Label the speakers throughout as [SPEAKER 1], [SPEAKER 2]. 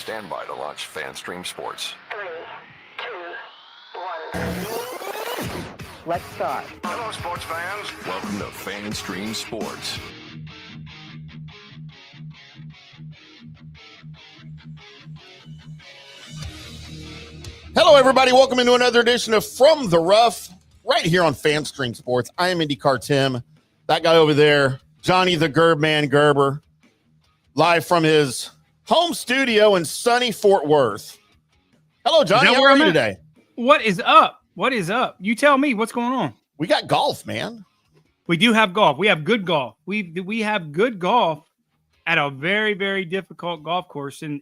[SPEAKER 1] stand by to launch FanStream Sports.
[SPEAKER 2] 3, 2, 1.
[SPEAKER 3] Let's start.
[SPEAKER 1] Hello, sports fans. Welcome to FanStream Sports.
[SPEAKER 4] Hello, everybody. Welcome into another edition of From the Rough, right here on FanStream Sports. I am IndyCarTim. That guy over there, Johnny the Gerbman Gerber, live from his home studio in sunny Fort Worth. Hello, Johnny. How are you today?
[SPEAKER 5] What is up? What is up? You tell me what's going on.
[SPEAKER 4] We got golf, man.
[SPEAKER 5] We do have golf. We have good golf. We have good golf at a very, very difficult golf course. And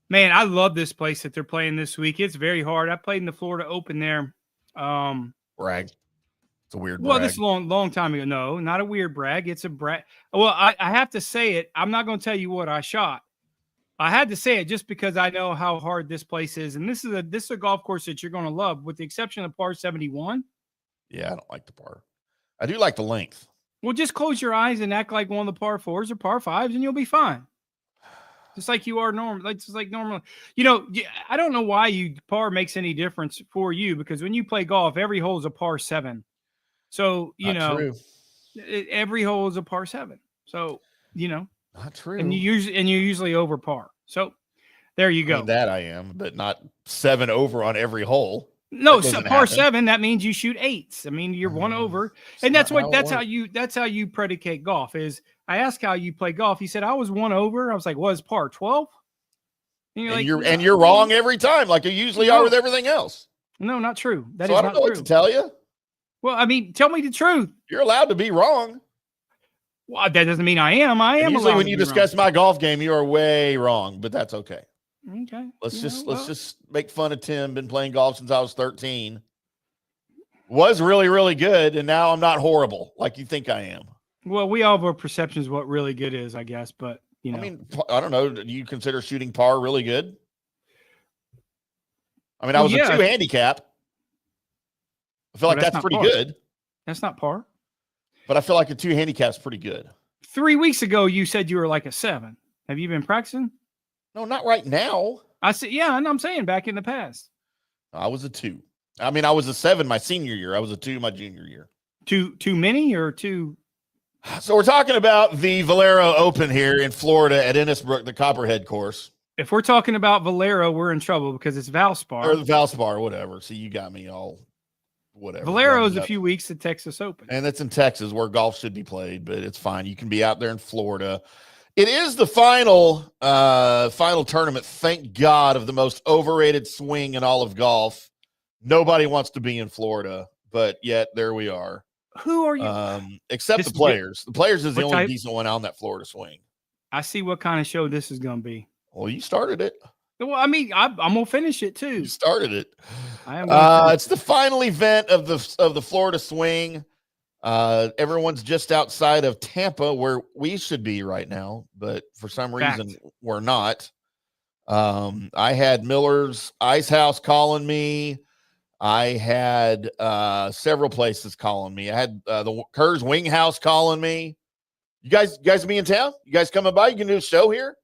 [SPEAKER 5] man, I love this place that they're playing this week. It's very hard. I played in the Florida Open there.
[SPEAKER 4] Brag. It's a weird brag.
[SPEAKER 5] Well, this is a long time ago. No, not a weird brag. It's a brag. Well, I have to say it. I'm not going to tell you what I shot. I had to say it just because I know how hard this place is. And this is a golf course that you're going to love, with the exception of par 71.
[SPEAKER 4] Yeah, I don't like the par. I do like the length.
[SPEAKER 5] Well, just close your eyes and act like one of the par 4s or par 5s, and you'll be fine. Just like you are normal, like normal. You know, I don't know why par makes any difference for you, because when you play golf, every hole is a par 7. So, every hole is a par 7. So,
[SPEAKER 4] not true.
[SPEAKER 5] And you're usually over par. So there you go.
[SPEAKER 4] I am, but not 7 over on every hole.
[SPEAKER 5] No, so par 7, that means you shoot 8s. I mean, you're 1 over. And that's how you predicate golf. Is I asked how you play golf. He said I was 1 over. I was like, what is par 12? And
[SPEAKER 4] you're wrong every time, like you usually are with everything else.
[SPEAKER 5] No, not true. That
[SPEAKER 4] so
[SPEAKER 5] is
[SPEAKER 4] I don't know what to tell you.
[SPEAKER 5] Well, I mean, tell me the truth.
[SPEAKER 4] You're allowed to be wrong.
[SPEAKER 5] Well, that doesn't mean I am.
[SPEAKER 4] Usually when you discuss my golf game, you are way wrong, but that's okay.
[SPEAKER 5] Okay.
[SPEAKER 4] Let's just make fun of Tim. Been playing golf since I was 13. Was really, really good, and now I'm not horrible like you think I am.
[SPEAKER 5] Well, we all have our perceptions of what really good is, I guess, but I
[SPEAKER 4] mean, I don't know. Do you consider shooting par really good? I mean, I was a 2 handicap. I feel like that's pretty good.
[SPEAKER 5] That's not par.
[SPEAKER 4] But I feel like a 2 handicap's pretty good.
[SPEAKER 5] 3 weeks ago, you said you were like a 7. Have you been practicing?
[SPEAKER 4] No, not right now.
[SPEAKER 5] I said, yeah, and I'm saying back in the past.
[SPEAKER 4] I was a 2. I mean, I was a 7 my senior year. I was a 2 my junior year.
[SPEAKER 5] Too many or too?
[SPEAKER 4] So we're talking about the Valero Open here in Florida at Innisbrook, the Copperhead course.
[SPEAKER 5] If we're talking about Valero, we're in trouble because it's VALSPAR.
[SPEAKER 4] Or the VALSPAR, whatever. See, you got me all whatever.
[SPEAKER 5] Valero is a few weeks to Texas Open.
[SPEAKER 4] And it's in Texas where golf should be played, but it's fine. You can be out there in Florida. It is the final tournament, thank God, of the most overrated swing in all of golf. Nobody wants to be in Florida, but yet there we are.
[SPEAKER 5] Who are you?
[SPEAKER 4] Except the Players. The Players is the only decent one on that Florida swing.
[SPEAKER 5] I see what kind of show this is going to be.
[SPEAKER 4] Well, you started it.
[SPEAKER 5] Well, I mean, I'm going to finish it too.
[SPEAKER 4] You started it.
[SPEAKER 5] I am.
[SPEAKER 4] It's the final event of the Florida swing. Everyone's just outside of Tampa, where we should be right now, but for some reason we're not. I had Miller's Ice House calling me. I had several places calling me. I had the Kerr's Wing House calling me. You guys be in town? You guys coming by? You can do a show here?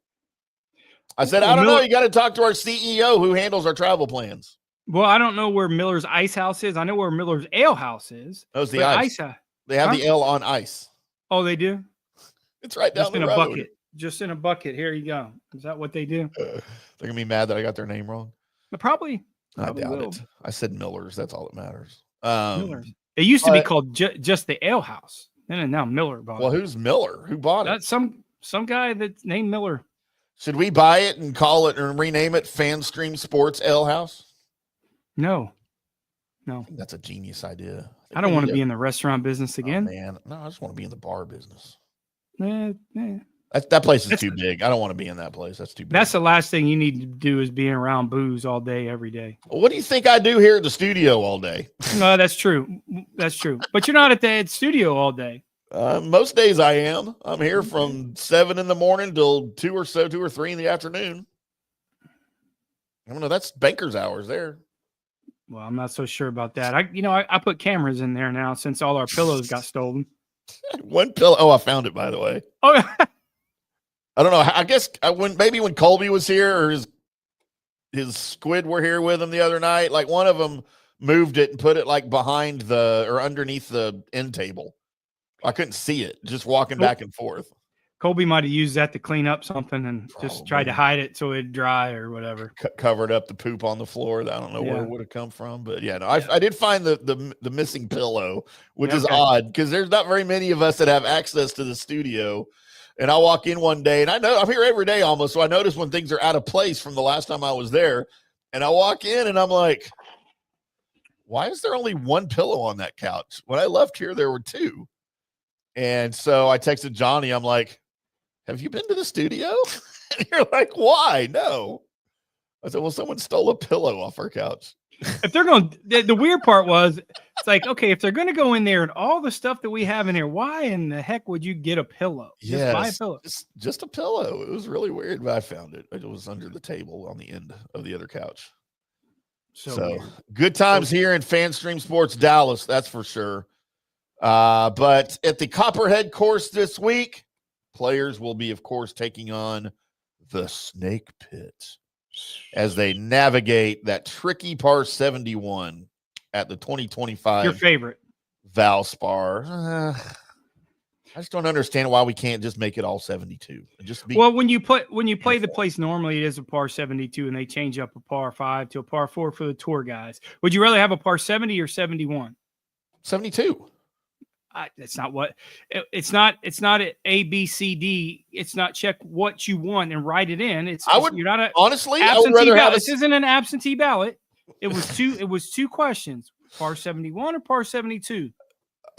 [SPEAKER 4] I said, I don't know. You got to talk to our CEO who handles our travel plans.
[SPEAKER 5] Well, I don't know where Miller's Ice House is. I know where Miller's Ale House is.
[SPEAKER 4] That was the ice. They have the ale on ice.
[SPEAKER 5] Oh, they do?
[SPEAKER 4] It's right down the road.
[SPEAKER 5] Bucket. Just in a bucket. Here you go. Is that what they do?
[SPEAKER 4] They're going to be mad that I got their name wrong.
[SPEAKER 5] But probably.
[SPEAKER 4] I doubt it. I said Miller's. That's all that matters.
[SPEAKER 5] Miller's. It used to be called just the Ale House. And now Miller bought it.
[SPEAKER 4] Well, who's Miller? Who bought it?
[SPEAKER 5] That's some guy that's named Miller.
[SPEAKER 4] Should we buy it and call it and rename it FanStream Sports Ale House?
[SPEAKER 5] No.
[SPEAKER 4] That's a genius idea.
[SPEAKER 5] I don't want to be in the restaurant business again.
[SPEAKER 4] Oh, man. No, I just want to be in the bar business.
[SPEAKER 5] Yeah.
[SPEAKER 4] That place is too big. I don't want to be in that place. That's too big.
[SPEAKER 5] That's the last thing you need to do is being around booze all day, every day.
[SPEAKER 4] Well, what do you think I do here at the studio all day?
[SPEAKER 5] No, that's true. That's true. But you're not at the studio all day.
[SPEAKER 4] Most days I am. I'm here from 7 in the morning till 2 or 3 in the afternoon. I don't know. That's banker's hours there.
[SPEAKER 5] Well, I'm not so sure about that. I put cameras in there now since all our pillows got stolen.
[SPEAKER 4] One pillow. Oh, I found it, by the way.
[SPEAKER 5] Oh,
[SPEAKER 4] I don't know. I guess maybe when Colby was here or his squid were here with him the other night, like one of them moved it and put it like behind or underneath the end table. I couldn't see it just walking back and forth.
[SPEAKER 5] Colby might have used that to clean up something and just tried to hide it so it'd dry or whatever.
[SPEAKER 4] Covered up the poop on the floor. I don't know where it would have come from, but yeah, no, I did find the missing pillow, which is odd because there's not very many of us that have access to the studio. And I walk in one day, and I'm here every day almost, so I notice when things are out of place from the last time I was there. And I walk in, and I'm like, why is there only one pillow on that couch? When I left here, there were two. And so I texted Johnny. I'm like, have you been to the studio? And you're like, why? No. I said, well, someone stole a pillow off our couch.
[SPEAKER 5] If they're going, the weird part was, it's like, okay, if they're going to go in there and all the stuff that we have in here, why in the heck would you get a pillow? Just buy a pillow.
[SPEAKER 4] Just a pillow. It was really weird, but I found it. It was under the table on the end of the other couch. So good times here in FanStream Sports Dallas, that's for sure. But at the Copperhead course this week, players will be, of course, taking on the Snake Pit as they navigate that tricky par 71 at the 2025.
[SPEAKER 5] Your favorite
[SPEAKER 4] VALSPAR. I just don't understand why we can't just make it all 72.
[SPEAKER 5] Well, when you play the place normally, it is a par 72, and they change up a par 5 to a par 4 for the tour guys. Would you rather have a par 70 or 71?
[SPEAKER 4] 72.
[SPEAKER 5] It's not what it's not an A, B, C, D. It's not check what you want and write it in. You're not a
[SPEAKER 4] honestly.
[SPEAKER 5] I
[SPEAKER 4] would rather have
[SPEAKER 5] this isn't an absentee ballot. It was two questions: par 71 or par 72.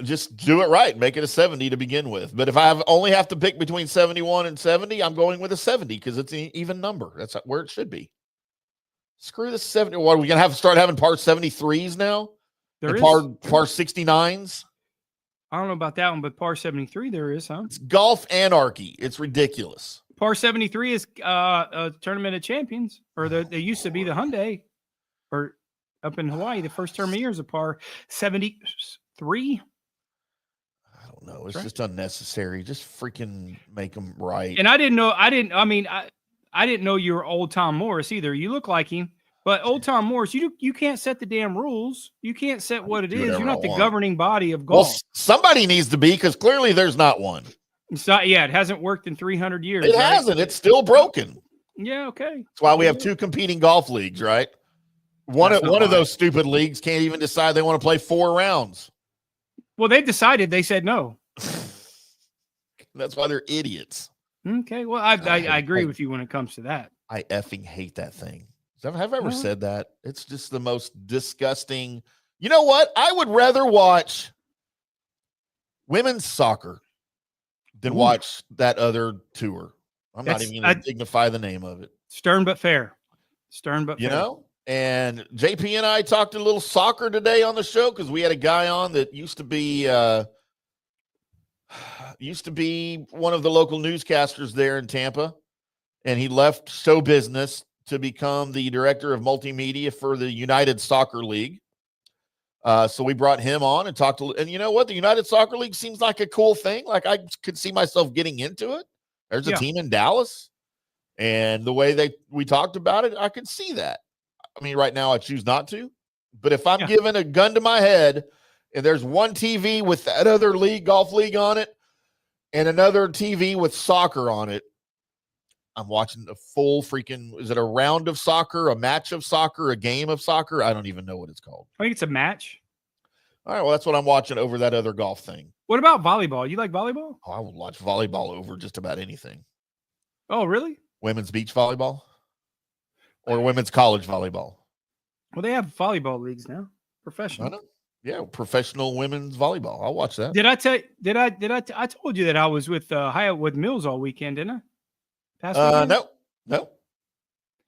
[SPEAKER 4] Just do it right. Make it a 70 to begin with. But if I only have to pick between 71 and 70, I'm going with a 70 because it's an even number. That's where it should be. Screw the 70. What are we gonna start having par 73s now? Par 69s.
[SPEAKER 5] I don't know about that one, but par 73 there is, huh?
[SPEAKER 4] It's golf anarchy. It's ridiculous.
[SPEAKER 5] Par 73 is a Tournament of Champions, or they used to be the Hyundai, or up in Hawaii. The first term of year is a par 73.
[SPEAKER 4] I don't know. It's just unnecessary. Just freaking make them right.
[SPEAKER 5] And I didn't know you were old Tom Morris either. You look like him. But old Tom Morris, you can't set the damn rules. You can't set what it is. You're not the governing body of golf.
[SPEAKER 4] Well, somebody needs to be because clearly there's not one.
[SPEAKER 5] It's not. Yeah, it hasn't worked in 300 years.
[SPEAKER 4] It hasn't. It's still broken.
[SPEAKER 5] Yeah. Okay.
[SPEAKER 4] That's why we have two competing golf leagues, right? One of those stupid leagues can't even decide they want to play 4 rounds.
[SPEAKER 5] Well, they decided. They said no.
[SPEAKER 4] That's why they're idiots.
[SPEAKER 5] Okay. Well, I agree with you when it comes to that.
[SPEAKER 4] I effing hate that thing. Have I ever said that? It's just the most disgusting. You know what? I would rather watch women's soccer than watch that other tour. I'm not even going to dignify the name of it.
[SPEAKER 5] Stern but fair. You
[SPEAKER 4] know? And JP and I talked a little soccer today on the show because we had a guy on that used to be one of the local newscasters there in Tampa, and he left show business to become the director of multimedia for the United Soccer League. So we brought him on and talked and you know what? The United Soccer League seems like a cool thing. Like I could see myself getting into it. There's a team in Dallas, and the way we talked about it, I could see that. I mean, right now I choose not to, but if I'm given a gun to my head and there's one TV with that other golf league on it and another TV with soccer on it, I'm watching the full freaking, is it a round of soccer, a match of soccer, a game of soccer? I don't even know what it's called.
[SPEAKER 5] I think it's a match.
[SPEAKER 4] All right, well, that's what I'm watching over that other golf thing.
[SPEAKER 5] What about volleyball? You like volleyball?
[SPEAKER 4] Oh, I will watch volleyball over just about anything.
[SPEAKER 5] Oh, really?
[SPEAKER 4] Women's beach volleyball or women's college volleyball?
[SPEAKER 5] Well, they have volleyball leagues now. Professional.
[SPEAKER 4] I know. Yeah, professional women's volleyball. I'll watch that.
[SPEAKER 5] Did I tell you? I told you that I was with Hyatt Mills all weekend, didn't I?
[SPEAKER 4] No.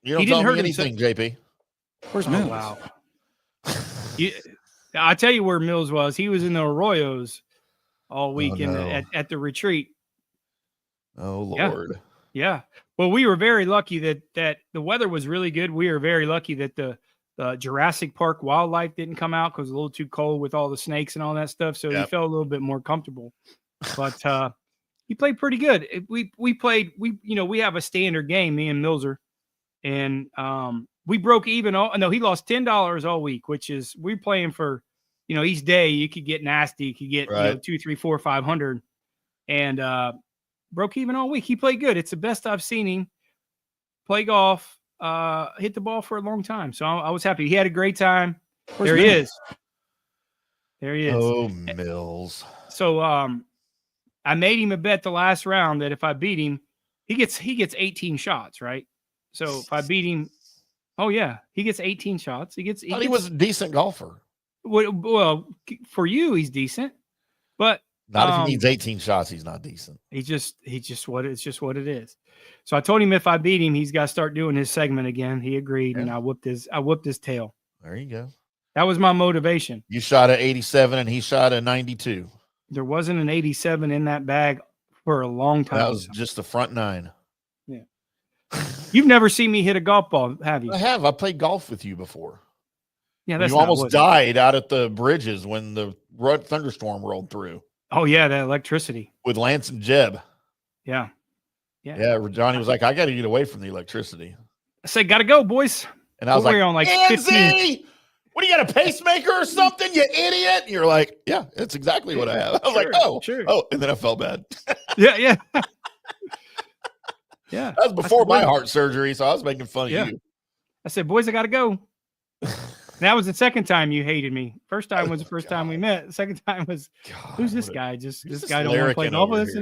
[SPEAKER 4] You don't tell me anything, JP.
[SPEAKER 5] Where's Mills? Wow. I tell you where Mills was. He was in the Arroyos all weekend at the retreat.
[SPEAKER 4] Oh, Lord.
[SPEAKER 5] Yeah. Well, we were very lucky that the weather was really good. We were very lucky that the Jurassic Park wildlife didn't come out because it was a little too cold with all the snakes and all that stuff. So he felt a little bit more comfortable. But He played pretty good. We have a standard game, me and Milzer, and we broke even. He lost $10 all week, which is we're playing for, each day you could get nasty, you could get
[SPEAKER 4] Right.
[SPEAKER 5] 2, 3, 4, 500, and broke even all week. He played good. It's the best I've seen him play golf, hit the ball for a long time. So I was happy. He had a great time. There he is. There he is.
[SPEAKER 4] Oh, Mills.
[SPEAKER 5] So I made him a bet the last round that if I beat him, he gets 18 shots, right? So if I beat him, oh yeah, he gets 18 shots. He
[SPEAKER 4] was a decent golfer.
[SPEAKER 5] Well, for you, he's decent, but
[SPEAKER 4] not if he needs 18 shots, he's not decent.
[SPEAKER 5] It's just what it is. So I told him if I beat him, he's got to start doing his segment again. He agreed, and I whooped his tail.
[SPEAKER 4] There you go.
[SPEAKER 5] That was my motivation.
[SPEAKER 4] You shot at 87 and he shot at 92.
[SPEAKER 5] There wasn't an 87 in that bag for a long time.
[SPEAKER 4] That was just the front 9.
[SPEAKER 5] Yeah. You've never seen me hit a golf ball, have you?
[SPEAKER 4] I have. I played golf with you before.
[SPEAKER 5] Yeah, that's
[SPEAKER 4] you almost died out at the bridges when the thunderstorm rolled through.
[SPEAKER 5] Oh yeah, that electricity
[SPEAKER 4] with Lance and Jeb.
[SPEAKER 5] Yeah.
[SPEAKER 4] Johnny was like, "I got to get away from the electricity."
[SPEAKER 5] I said, "Gotta go, boys."
[SPEAKER 4] And I was like,
[SPEAKER 5] on 15.
[SPEAKER 4] What do you got, a pacemaker or something, you idiot? And you're like, "Yeah, that's exactly what I have." I was like, "Oh, sure." Oh, and then I felt bad.
[SPEAKER 5] Yeah. Yeah.
[SPEAKER 4] That was before my heart surgery, so I was making fun of you.
[SPEAKER 5] I said, "Boys, I gotta go." That was the second time you hated me. First time was the first time we met. The second time was, who's this guy? This guy don't want to play golf with us.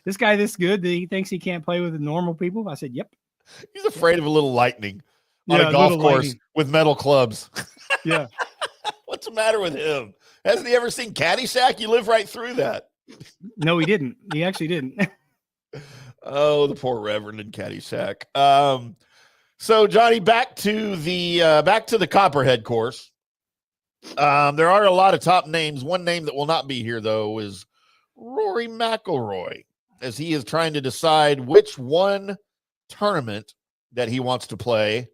[SPEAKER 5] This guy this good that he thinks he can't play with normal people? I said, yep.
[SPEAKER 4] He's afraid of a little lightning on a golf course with metal clubs.
[SPEAKER 5] Yeah.
[SPEAKER 4] What's the matter with him? Hasn't he ever seen Caddyshack? You live right through that.
[SPEAKER 5] No, he didn't. He actually didn't.
[SPEAKER 4] Oh, the poor Reverend in Caddyshack. So Johnny, back to the Copperhead course. There are a lot of top names. One name that will not be here though is Rory McIlroy, as he is trying to decide which one tournament that he wants to play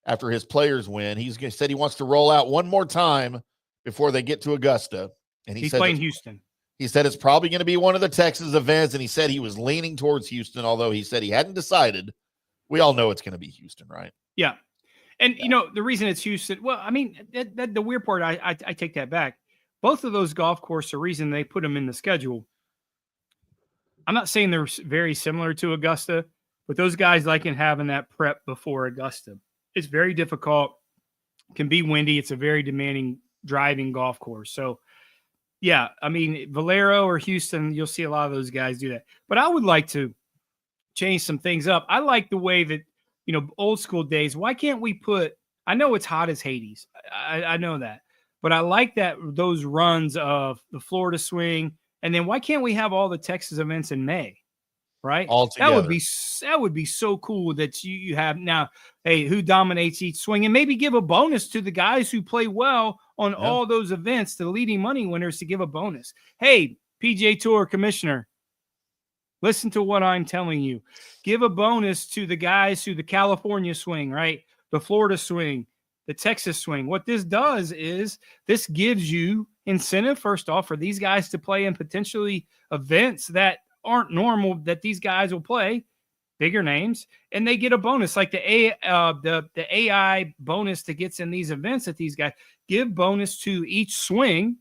[SPEAKER 4] after his Players win. He said he wants to roll out one more time before they get to Augusta, and he's
[SPEAKER 5] playing Houston.
[SPEAKER 4] He said it's probably going to be one of the Texas events, and he said he was leaning towards Houston, although he said he hadn't decided. We all know it's going to be Houston, right?
[SPEAKER 5] Yeah. And, the reason it's Houston, well, I mean, the weird part, I take that back. Both of those golf courses, the reason they put them in the schedule, I'm not saying they're very similar to Augusta, but those guys like having that prep before Augusta. It's very difficult, can be windy. It's a very demanding driving golf course. So, yeah, I mean, Valero or Houston, you'll see a lot of those guys do that. But I would like to change some things up. I like the way that, old school days. Why can't we I know it's hot as Hades. I know that. But I like those runs of the Florida swing. And then why can't we have all the Texas events in May? Right?
[SPEAKER 4] All together.
[SPEAKER 5] That would be so cool that you have now, hey, who dominates each swing, and maybe give a bonus to the guys who play well on all those events, the leading money winners, to give a bonus. Hey, PGA Tour commissioner, listen to what I'm telling you. Give a bonus to the guys who the California swing, right? The Florida swing, the Texas swing. What this does is this gives you incentive, first off, for these guys to play in potentially events that aren't normal that these guys will play, bigger names, and they get a bonus like the AI bonus that gets in these events that these guys give bonus to each swing.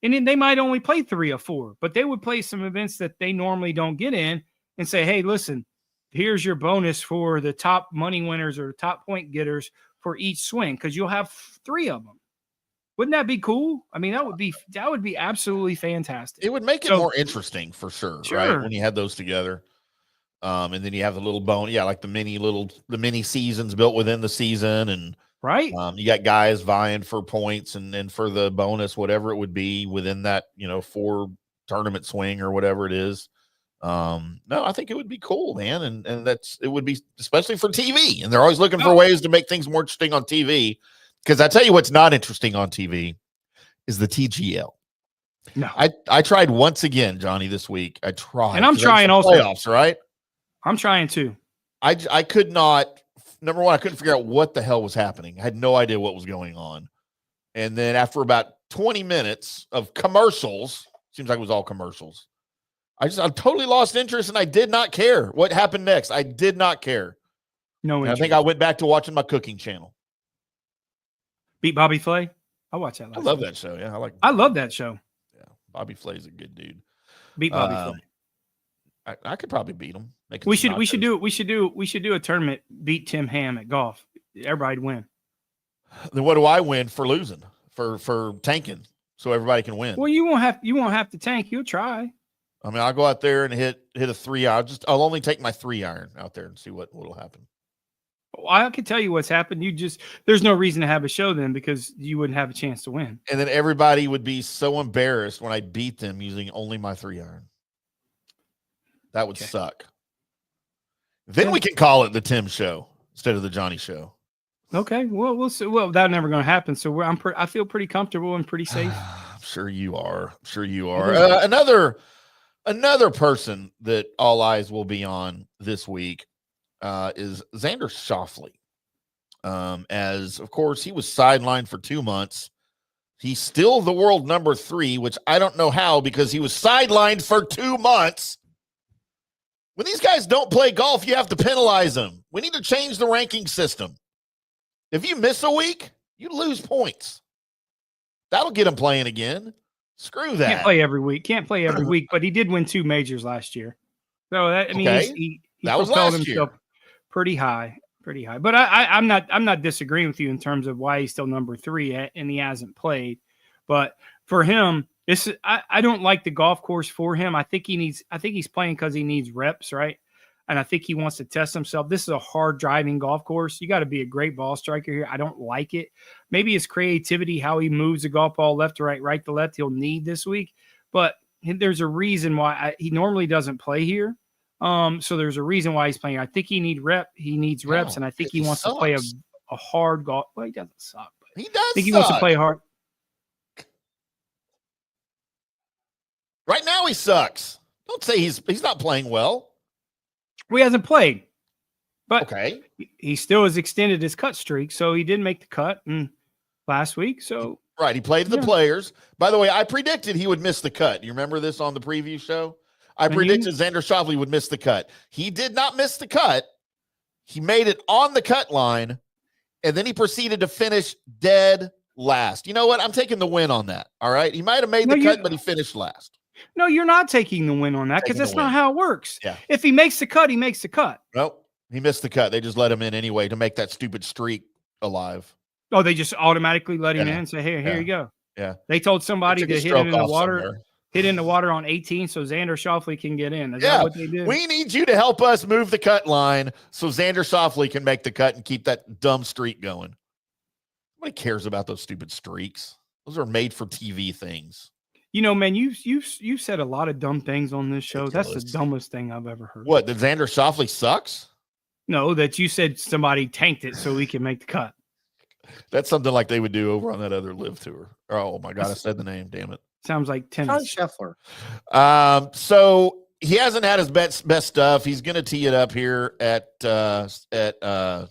[SPEAKER 5] And then they might only play 3 or 4, but they would play some events that they normally don't get in and say, hey, listen, here's your bonus for the top money winners or top point getters for each swing, because you'll have 3 of them. Wouldn't that be cool? I mean, that would be absolutely fantastic.
[SPEAKER 4] It would make it more interesting for sure, right? When you had those together. And then you have the little bone, like the mini seasons built within the season, and
[SPEAKER 5] right.
[SPEAKER 4] You got guys vying for points and for the bonus, whatever it would be within that, 4 tournament swing or whatever it is. No, I think it would be cool, man. And it would be, especially for TV, and they're always looking for ways to make things more interesting on TV. Because I tell you what's not interesting on TV is the TGL.
[SPEAKER 5] No,
[SPEAKER 4] I tried once again, Johnny, this week. I tried,
[SPEAKER 5] and I'm trying also.
[SPEAKER 4] Playoffs, right?
[SPEAKER 5] I'm trying too.
[SPEAKER 4] I could not. Number one, I couldn't figure out what the hell was happening. I had no idea what was going on. And then after about 20 minutes of commercials, seems like it was all commercials, I totally lost interest and I did not care what happened next. I did not care.
[SPEAKER 5] No
[SPEAKER 4] And I
[SPEAKER 5] interest.
[SPEAKER 4] think I went back to watching my cooking channel.
[SPEAKER 5] Beat Bobby Flay. I watched that.
[SPEAKER 4] I love that show. Yeah,
[SPEAKER 5] I love that show.
[SPEAKER 4] Yeah, Bobby Flay's a good dude.
[SPEAKER 5] Beat Bobby Flay.
[SPEAKER 4] I could probably beat him.
[SPEAKER 5] We should do a tournament. Beat Timm Hamm at golf. Everybody'd win.
[SPEAKER 4] Then what do I win for losing? For tanking, so everybody can win.
[SPEAKER 5] Well, you won't have to tank. You'll try.
[SPEAKER 4] I mean, I'll go out there and hit a 3-iron. I'll only take my 3-iron out there and see what'll happen.
[SPEAKER 5] Well, I can tell you what's happened. There's no reason to have a show then because you wouldn't have a chance to win.
[SPEAKER 4] And then everybody would be so embarrassed when I beat them using only my 3-iron. That would suck. Then we can call it the Tim Show instead of the Johnny Show.
[SPEAKER 5] Okay, well, we'll see. Well, that's never going to happen. So I feel pretty comfortable and pretty safe.
[SPEAKER 4] I'm sure you are. Another person that all eyes will be on this week is Xander Schauffele. As of course he was sidelined for 2 months. He's still the world number 3, which I don't know how because he was sidelined for 2 months. When these guys don't play golf, you have to penalize them. We need to change the ranking system. If you miss a week, you lose points. That'll get him playing again. Screw that.
[SPEAKER 5] Can't play every week, but he did win 2 majors last year. So that, I mean, he
[SPEAKER 4] that was
[SPEAKER 5] propelled
[SPEAKER 4] last
[SPEAKER 5] himself
[SPEAKER 4] year.
[SPEAKER 5] pretty high. But I'm not disagreeing with you in terms of why he's still number 3 and he hasn't played. But for him, I don't like the golf course for him. I think he's playing because he needs reps, right? And I think he wants to test himself. This is a hard driving golf course. You got to be a great ball striker here. I don't like it. Maybe his creativity, how he moves the golf ball left to right, right to left, he'll need this week. But there's a reason why he normally doesn't play here. So there's a reason why he's playing. I think he needs reps, and I think he wants to play a hard golf. Well, he doesn't suck, but
[SPEAKER 4] he does.
[SPEAKER 5] I think he wants to play hard.
[SPEAKER 4] Right now, he sucks. Don't say he's not playing well.
[SPEAKER 5] He hasn't played, but
[SPEAKER 4] okay,
[SPEAKER 5] he still has extended his cut streak. So he did make the cut last week. So
[SPEAKER 4] right, he played the Players. By the way, I predicted he would miss the cut. You remember this on the preview show? I predicted Xander Schauffele would miss the cut. He did not miss the cut. He made it on the cut line, and then he proceeded to finish dead last. You know what? I'm taking the win on that. All right, he might have made the cut, but he finished last.
[SPEAKER 5] No, you're not taking the win on that because that's not how it works. Yeah. If he makes the cut, he makes the cut.
[SPEAKER 4] Nope. He missed the cut. They just let him in anyway to make that stupid streak alive.
[SPEAKER 5] Oh, they just automatically let him in and say, hey, here you go.
[SPEAKER 4] Yeah.
[SPEAKER 5] They told somebody to hit in the water. Hit in the water on 18 so Xander Schauffele can get in. Is that what they did?
[SPEAKER 4] We need you to help us move the cut line so Xander Schauffele can make the cut and keep that dumb streak going. Nobody cares about those stupid streaks. Those are made for TV things.
[SPEAKER 5] You know, man, you've said a lot of dumb things on this show. That's the dumbest thing I've ever heard.
[SPEAKER 4] What, that Xander Schauffele sucks?
[SPEAKER 5] No, that you said somebody tanked it so we can make the cut.
[SPEAKER 4] That's something like they would do over on that other live tour. Oh my God, I said the name. Damn it.
[SPEAKER 5] Sounds like tennis.
[SPEAKER 2] Scheffler.
[SPEAKER 4] So he hasn't had his best stuff. He's going to tee it up here at
[SPEAKER 5] VALSPAR.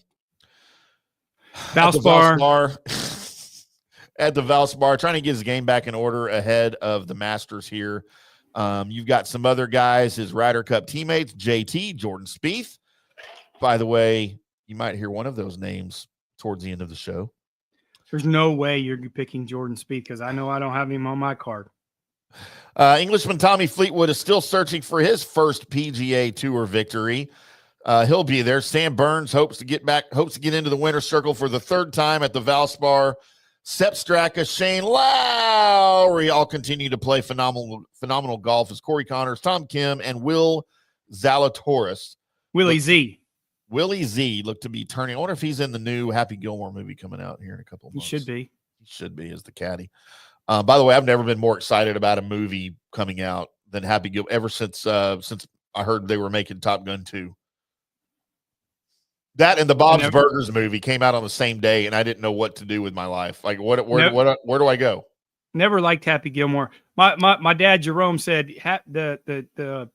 [SPEAKER 4] At the VALSPAR, trying to get his game back in order ahead of the Masters here. You've got some other guys, his Ryder Cup teammates, JT, Jordan Spieth. By the way, you might hear one of those names towards the end of the show.
[SPEAKER 5] There's no way you're picking Jordan Spieth because I know I don't have him on my card.
[SPEAKER 4] Englishman Tommy Fleetwood is still searching for his first PGA Tour victory. He'll be there. Sam Burns hopes to get into the winner's circle for the 3rd time at the VALSPAR. Sepp Straka, Shane Lowry all continue to play phenomenal golf as Corey Connors, Tom Kim, and Will Zalatoris.
[SPEAKER 5] Willie Z
[SPEAKER 4] look to be turning. I wonder if he's in the new Happy Gilmore movie coming out here in a couple of months.
[SPEAKER 5] He should be
[SPEAKER 4] as the caddy. By the way, I've never been more excited about a movie coming out than Happy Gilmore ever since I heard they were making Top Gun 2. That and the Bob's Burgers movie came out on the same day, and I didn't know what to do with my life. Like, where do I go?
[SPEAKER 5] Never liked Happy Gilmore. My dad Jerome said the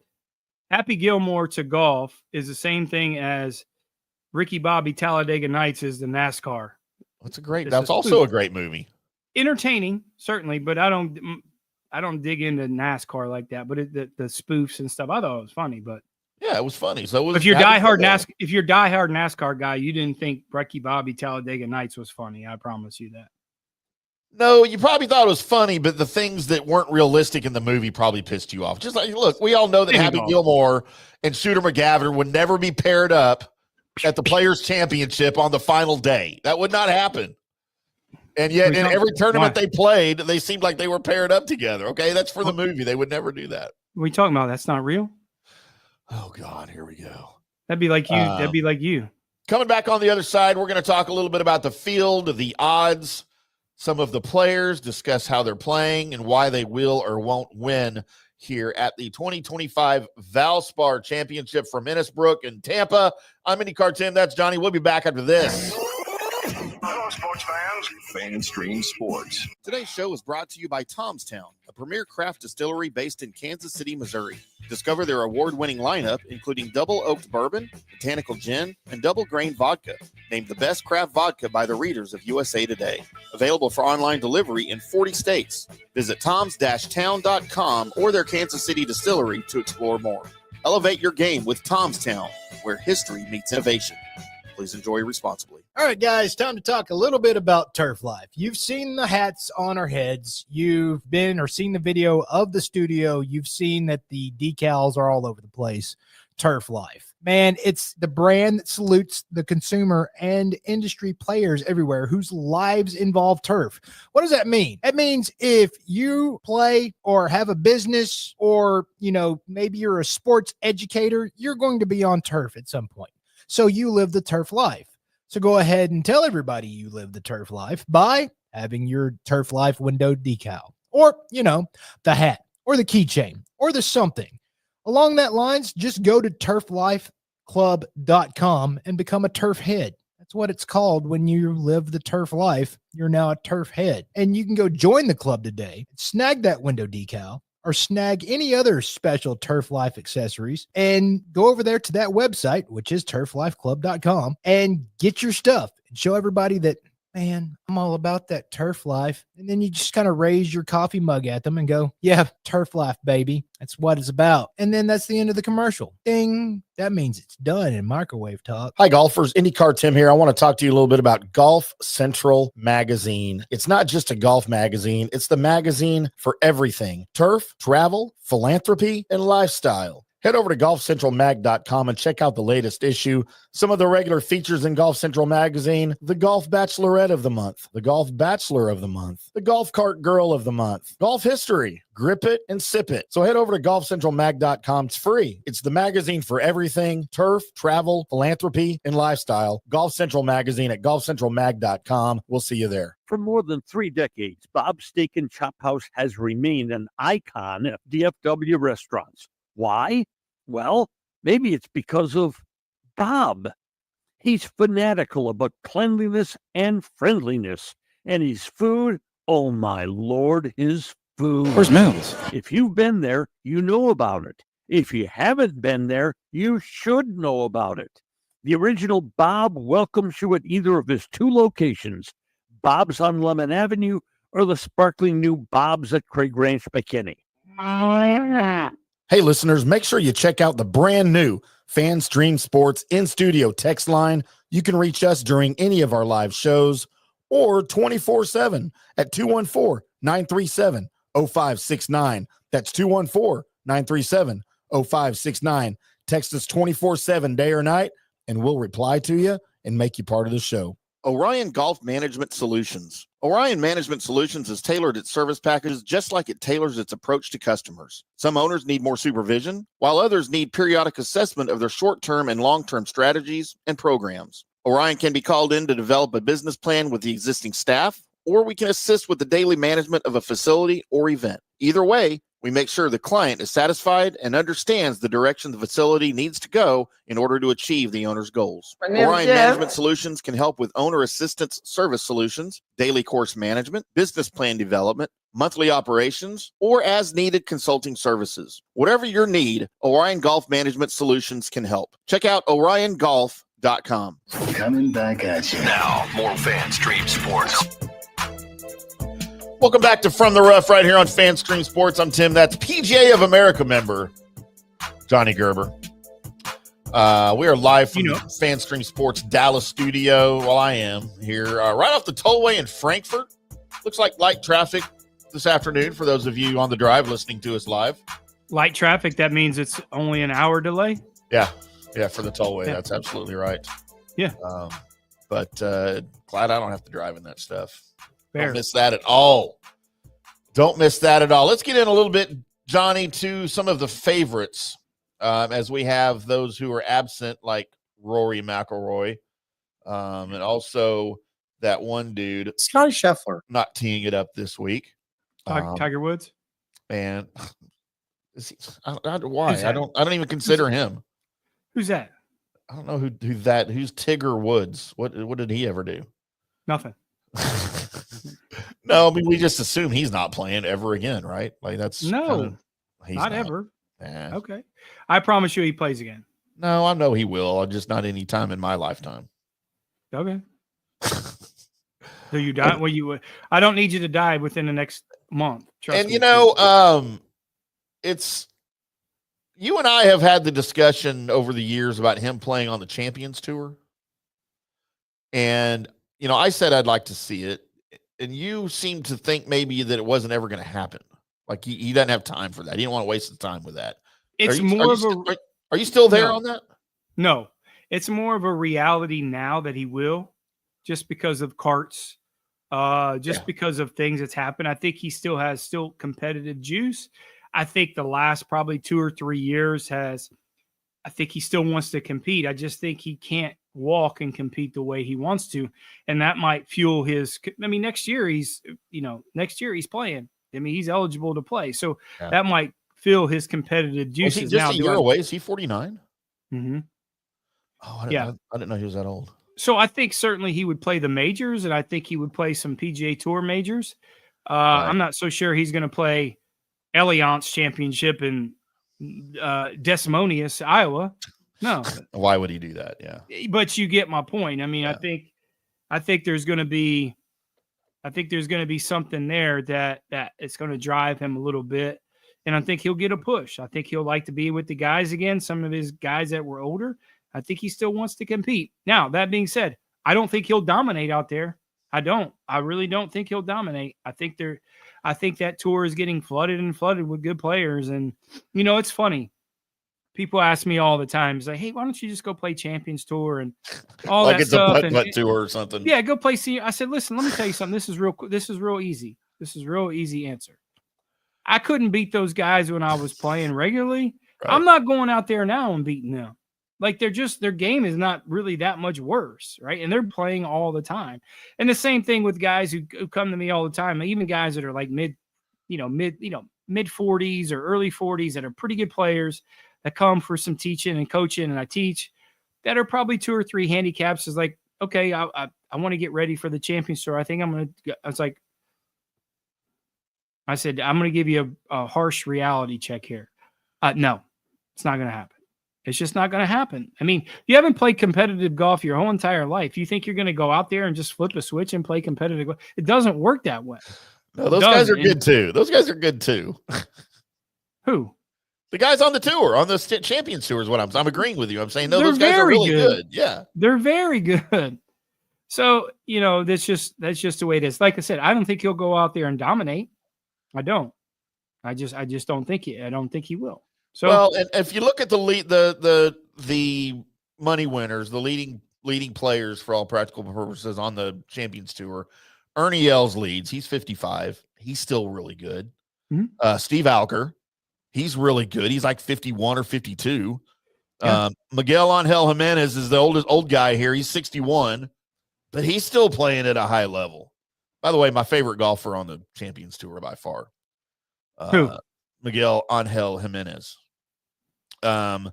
[SPEAKER 5] Happy Gilmore to golf is the same thing as Ricky Bobby Talladega Nights is the NASCAR.
[SPEAKER 4] That's also a great movie.
[SPEAKER 5] Entertaining, certainly, but I I don't dig into NASCAR like that, but the spoofs and stuff, I thought it was funny. But
[SPEAKER 4] yeah, it was funny. So it was,
[SPEAKER 5] if you're diehard NASCAR guy, you didn't think Ricky Bobby Talladega Nights was funny. I promise you that.
[SPEAKER 4] No, you probably thought it was funny, but the things that weren't realistic in the movie probably pissed you off. Just like, look, we all know that Happy Gilmore and Shooter McGavin would never be paired up at the Players' Championship on the final day. That would not happen. And yet, in every tournament they played, they seemed like they were paired up together. Okay, that's for the movie. They would never do that.
[SPEAKER 5] What are you talking about? That's not real?
[SPEAKER 4] Oh, God, here we go.
[SPEAKER 5] That'd be like you. That'd be like you.
[SPEAKER 4] Coming back on the other side, we're going to talk a little bit about the field, the odds, some of the players, discuss how they're playing and why they will or won't win here at the 2025 VALSPAR Championship from Innisbrook and Tampa. I'm IndyCarTim. That's Johnny. We'll be back after this.
[SPEAKER 1] Hello, sports fans. FanStream Sports.
[SPEAKER 4] Today's show is brought to you by Tomstown, a premier craft distillery based in Kansas City, Missouri. Discover their award-winning lineup, including double oaked bourbon, botanical gin, and double grain vodka. Named the best craft vodka by the readers of USA Today. Available for online delivery in 40 states. Visit toms-town.com or their Kansas City distillery to explore more. Elevate your game with Tomstown, where history meets innovation. Please enjoy responsibly.
[SPEAKER 2] All right, guys, time to talk a little bit about Turf Life. You've seen the hats on our heads. You've been or seen the video of the studio. You've seen that the decals are all over the place. Turf Life. Man, it's the brand that salutes the consumer and industry players everywhere whose lives involve turf. What does that mean? That means if you play or have a business or, maybe you're a sports educator, you're going to be on turf at some point. So you live the turf life. So go ahead and tell everybody you live the turf life by having your Turf Life window decal or, the hat or the keychain or the something. Along that lines, just go to turflifeclub.com and become a turf head. That's what it's called when you live the turf life. You're now a turf head. And you can go join the club today, snag that window decal, or snag any other special Turf Life accessories and go over there to that website, which is turflifeclub.com, and get your stuff and show everybody that, man, I'm all about that turf life. And then you just kind of raise your coffee mug at them and go, yeah, turf life, baby. That's what it's about. And then that's the end of the commercial. Ding. That means it's done in microwave talk.
[SPEAKER 4] Hi, golfers. IndyCarTim here. I want to talk to you a little bit about Golf Central Magazine. It's not just a golf magazine. It's the magazine for everything. Turf, travel, philanthropy, and lifestyle. Head over to golfcentralmag.com and check out the latest issue. Some of the regular features in Golf Central Magazine: the Golf Bachelorette of the Month, the Golf Bachelor of the Month, the Golf Cart Girl of the Month, Golf History, Grip It and Sip It. So head over to golfcentralmag.com. It's free. It's the magazine for everything: turf, travel, philanthropy, and lifestyle. Golf Central Magazine at golfcentralmag.com. We'll see you there.
[SPEAKER 3] For more than 3 decades, Bob's Steak and Chop House has remained an icon of DFW restaurants. Why? Well, maybe it's because of Bob. He's fanatical about cleanliness and friendliness. And his food, oh my Lord, his food.
[SPEAKER 6] Where's Mills?
[SPEAKER 3] If you've been there, you know about it. If you haven't been there, you should know about it. The original Bob welcomes you at either of his 2 locations, Bob's on Lemon Avenue or the sparkling new Bob's at Craig Ranch, McKinney.
[SPEAKER 4] Hey, listeners, make sure you check out the brand new FanStream Sports in-studio text line. You can reach us during any of our live shows or 24/7 at 214-937-0569. That's 214-937-0569. Text us 24/7 day or night, and we'll reply to you and make you part of the show. Orion Golf Management Solutions. Orion Management Solutions has tailored its service packages just like it tailors its approach to customers. Some owners need more supervision, while others need periodic assessment of their short-term and long-term strategies and programs. Orion can be called in to develop a business plan with the existing staff, or we can assist with the daily management of a facility or event. Either way, we make sure the client is satisfied and understands the direction the facility needs to go in order to achieve the owner's goals. Orion Management Solutions can help with owner assistance service solutions, daily course management, business plan development, monthly operations, or as needed consulting services. Whatever your need, Orion Golf Management Solutions can help. Check out oriongolf.com.
[SPEAKER 1] Coming back at you. Now, more FanStream Sports.
[SPEAKER 4] Welcome back to From the Rough right here on FanStream Sports. I'm Tim. That's PGA of America member Johnny Gerber. We are live from the FanStream Sports Dallas studio. Well, I am here right off the tollway in Frankfurt. Looks like light traffic this afternoon for those of you on the drive listening to us live.
[SPEAKER 5] Light traffic, that means it's only an hour delay?
[SPEAKER 4] Yeah, for the tollway. Yeah. That's absolutely right.
[SPEAKER 5] Yeah.
[SPEAKER 4] But glad I don't have to drive in that stuff.
[SPEAKER 5] Fair.
[SPEAKER 4] Don't miss that at all. Don't miss that at all. Let's get in a little bit, Johnny, to some of the favorites as we have those who are absent, like Rory McIlroy, and also that one dude,
[SPEAKER 6] Scotty Scheffler,
[SPEAKER 4] not teeing it up this week.
[SPEAKER 5] Tiger Woods.
[SPEAKER 4] And why? I don't even consider him.
[SPEAKER 5] Who's that?
[SPEAKER 4] I don't know who's Tigger Woods. What did he ever do?
[SPEAKER 5] Nothing.
[SPEAKER 4] No, I mean, we just assume he's not playing ever again, right? Like that's
[SPEAKER 5] not ever. Okay. I promise you he plays again.
[SPEAKER 4] No, I know he will. Just not any time in my lifetime.
[SPEAKER 5] Okay. So you die? Well, I don't need you to die within the next month. Trust me.
[SPEAKER 4] It's you and I have had the discussion over the years about him playing on the Champions Tour. And, I said I'd like to see it. And you seem to think maybe that it wasn't ever going to happen. Like he doesn't have time for that. He didn't want to waste his time with that. Are you still there on that?
[SPEAKER 5] No, it's more of a reality now that he will, just because of carts, because of things that's happened. I think he still has competitive juice. I think the last probably 2 or 3 years I think he still wants to compete. I just think he can't walk and compete the way he wants to. And that might fuel next year he's playing. I mean, he's eligible to play. So that might fill his competitive juices.
[SPEAKER 4] Is he just a year away? Is he 49?
[SPEAKER 5] Mm-hmm.
[SPEAKER 4] Oh, I didn't know he was that old.
[SPEAKER 5] So I think certainly he would play the majors, and I think he would play some PGA Tour majors. Right. I'm not so sure he's going to play Allianz Championship in Des Moines, Iowa. No.
[SPEAKER 4] Why would he do that? Yeah.
[SPEAKER 5] But you get my point. I mean, I think there's going to be something there that it's going to drive him a little bit. And I think he'll get a push. I think he'll like to be with the guys again, some of his guys that were older. I think he still wants to compete. Now, that being said, I don't think he'll dominate out there. I don't. I really don't think he'll dominate. I think that tour is getting flooded with good players. And, it's funny. People ask me all the time, it's like, hey, why don't you just go play Champions Tour and all
[SPEAKER 4] like
[SPEAKER 5] that
[SPEAKER 4] it's
[SPEAKER 5] stuff?
[SPEAKER 4] Like it's a putt tour or something.
[SPEAKER 5] Yeah, go play senior. I said, listen, let me tell you something. This is real easy. This is real easy answer. I couldn't beat those guys when I was playing regularly. Right. I'm not going out there now and beating them. Like their game is not really that much worse, right? And they're playing all the time. And the same thing with guys who come to me all the time, even guys that are like mid 40s or early 40s that are pretty good players that come for some teaching and coaching, and I teach, that are probably 2 or 3 handicaps. Is like, okay, I want to get ready for the Champions Tour. I think I'm going to. I said, I'm going to give you a harsh reality check here. No, it's not going to happen. It's just not going to happen. I mean, you haven't played competitive golf your whole entire life. You think you're going to go out there and just flip a switch and play competitive golf? It doesn't work that way.
[SPEAKER 4] No, those guys are good too. Those guys are good too.
[SPEAKER 5] Who?
[SPEAKER 4] The guys on the tour, on the Champions Tour is what I'm agreeing with you. I'm saying, no, those guys are really good. Yeah.
[SPEAKER 5] They're very good. So, that's just the way it is. Like I said, I don't think he'll go out there and dominate. I don't. I just don't think I don't think he will. So,
[SPEAKER 4] well, and if you look at the money winners, the leading players for all practical purposes on the Champions Tour, Ernie Els leads. He's 55. He's still really good.
[SPEAKER 5] Mm-hmm.
[SPEAKER 4] Steve Alker, he's really good. He's like 51 or 52. Yeah. Miguel Angel Jimenez is the old guy here. He's 61, but he's still playing at a high level. By the way, my favorite golfer on the Champions Tour by far.
[SPEAKER 5] Who?
[SPEAKER 4] Miguel Angel Jimenez. And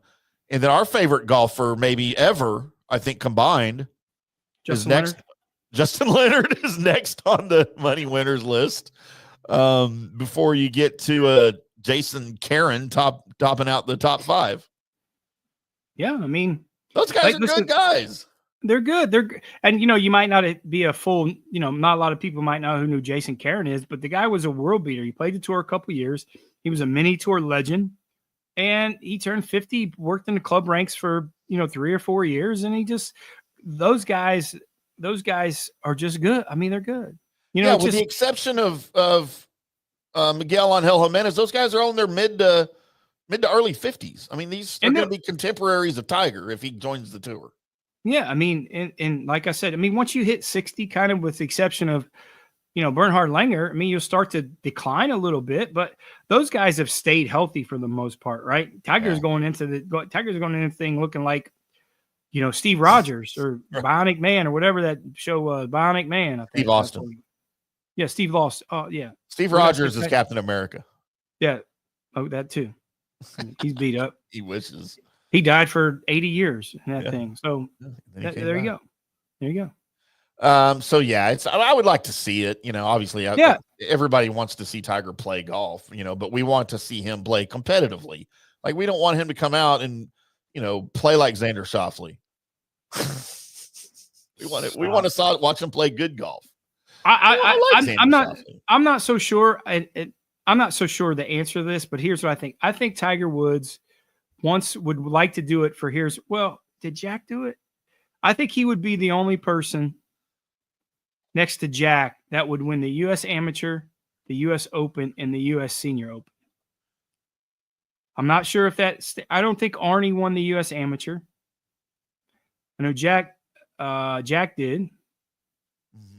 [SPEAKER 4] then our favorite golfer, maybe ever, I think combined,
[SPEAKER 5] Justin Leonard.
[SPEAKER 4] Justin Leonard is next on the money winners list. Before you get to Jason Karen topping out the top 5.
[SPEAKER 5] Yeah, I mean,
[SPEAKER 4] those guys are good guys.
[SPEAKER 5] They're good. And you might not be a full, not a lot of people might know who Jason Caron is, but the guy was a world beater. He played the tour a couple years. He was a mini tour legend, and he turned 50, worked in the club ranks for, 3 or 4 years. And those guys are just good. I mean, they're good.
[SPEAKER 4] With the exception of Miguel Angel Jimenez, those guys are all in their mid to early 50s. I mean, these are going to be contemporaries of Tiger if he joins the tour.
[SPEAKER 5] Yeah, I mean, and like I said, I mean, once you hit 60, kind of with the exception of, Bernhard Langer, I mean, you'll start to decline a little bit, but those guys have stayed healthy for the most part, right? Tiger's going into the thing looking like, Steve Rogers or Bionic Man or whatever that show was, Bionic Man. I think.
[SPEAKER 4] Steve Austin.
[SPEAKER 5] Yeah, Steve Lost. Oh, yeah.
[SPEAKER 4] Steve Rogers is Captain America.
[SPEAKER 5] Yeah. Oh, that too. He's beat up.
[SPEAKER 4] He wishes.
[SPEAKER 5] He died for 80 years in that thing. So there you go. There you go.
[SPEAKER 4] So yeah, I would like to see it. Obviously, everybody wants to see Tiger play golf. But we want to see him play competitively. Like we don't want him to come out and play like Xander Schauffele. we want to watch him play good golf.
[SPEAKER 5] I'm not so sure. I'm not so sure the answer to this, but here's what I think. I think Tiger Woods would like to do it for did Jack do it? I think he would be the only person next to Jack that would win the U.S. Amateur, the U.S. Open, and the U.S. Senior Open. I'm not sure if I don't think Arnie won the U.S. Amateur. I know Jack did. Mm-hmm.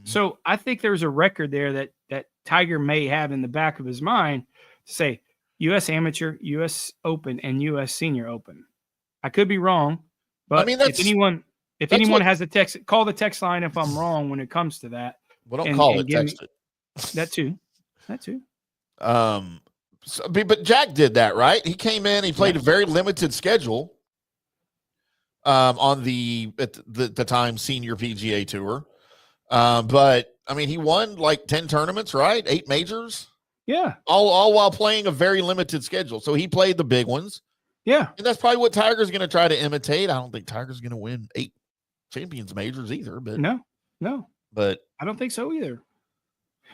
[SPEAKER 5] So I think there's a record there that Tiger may have in the back of his mind to say U.S. Amateur, U.S. Open, and U.S. Senior Open. I could be wrong, but if anyone has a text, call the text line if I'm wrong when it comes to that.
[SPEAKER 4] Well, don't call it, text it.
[SPEAKER 5] That too.
[SPEAKER 4] But Jack did that, right? He came in, he played a very limited schedule on the time senior PGA Tour. But I mean, he won like 10 tournaments, right? 8 majors.
[SPEAKER 5] Yeah.
[SPEAKER 4] All while playing a very limited schedule. So he played the big ones.
[SPEAKER 5] Yeah.
[SPEAKER 4] And that's probably what Tiger's going to try to imitate. I don't think Tiger's going to win 8 Champions majors either, but
[SPEAKER 5] no.
[SPEAKER 4] But
[SPEAKER 5] I don't think so either.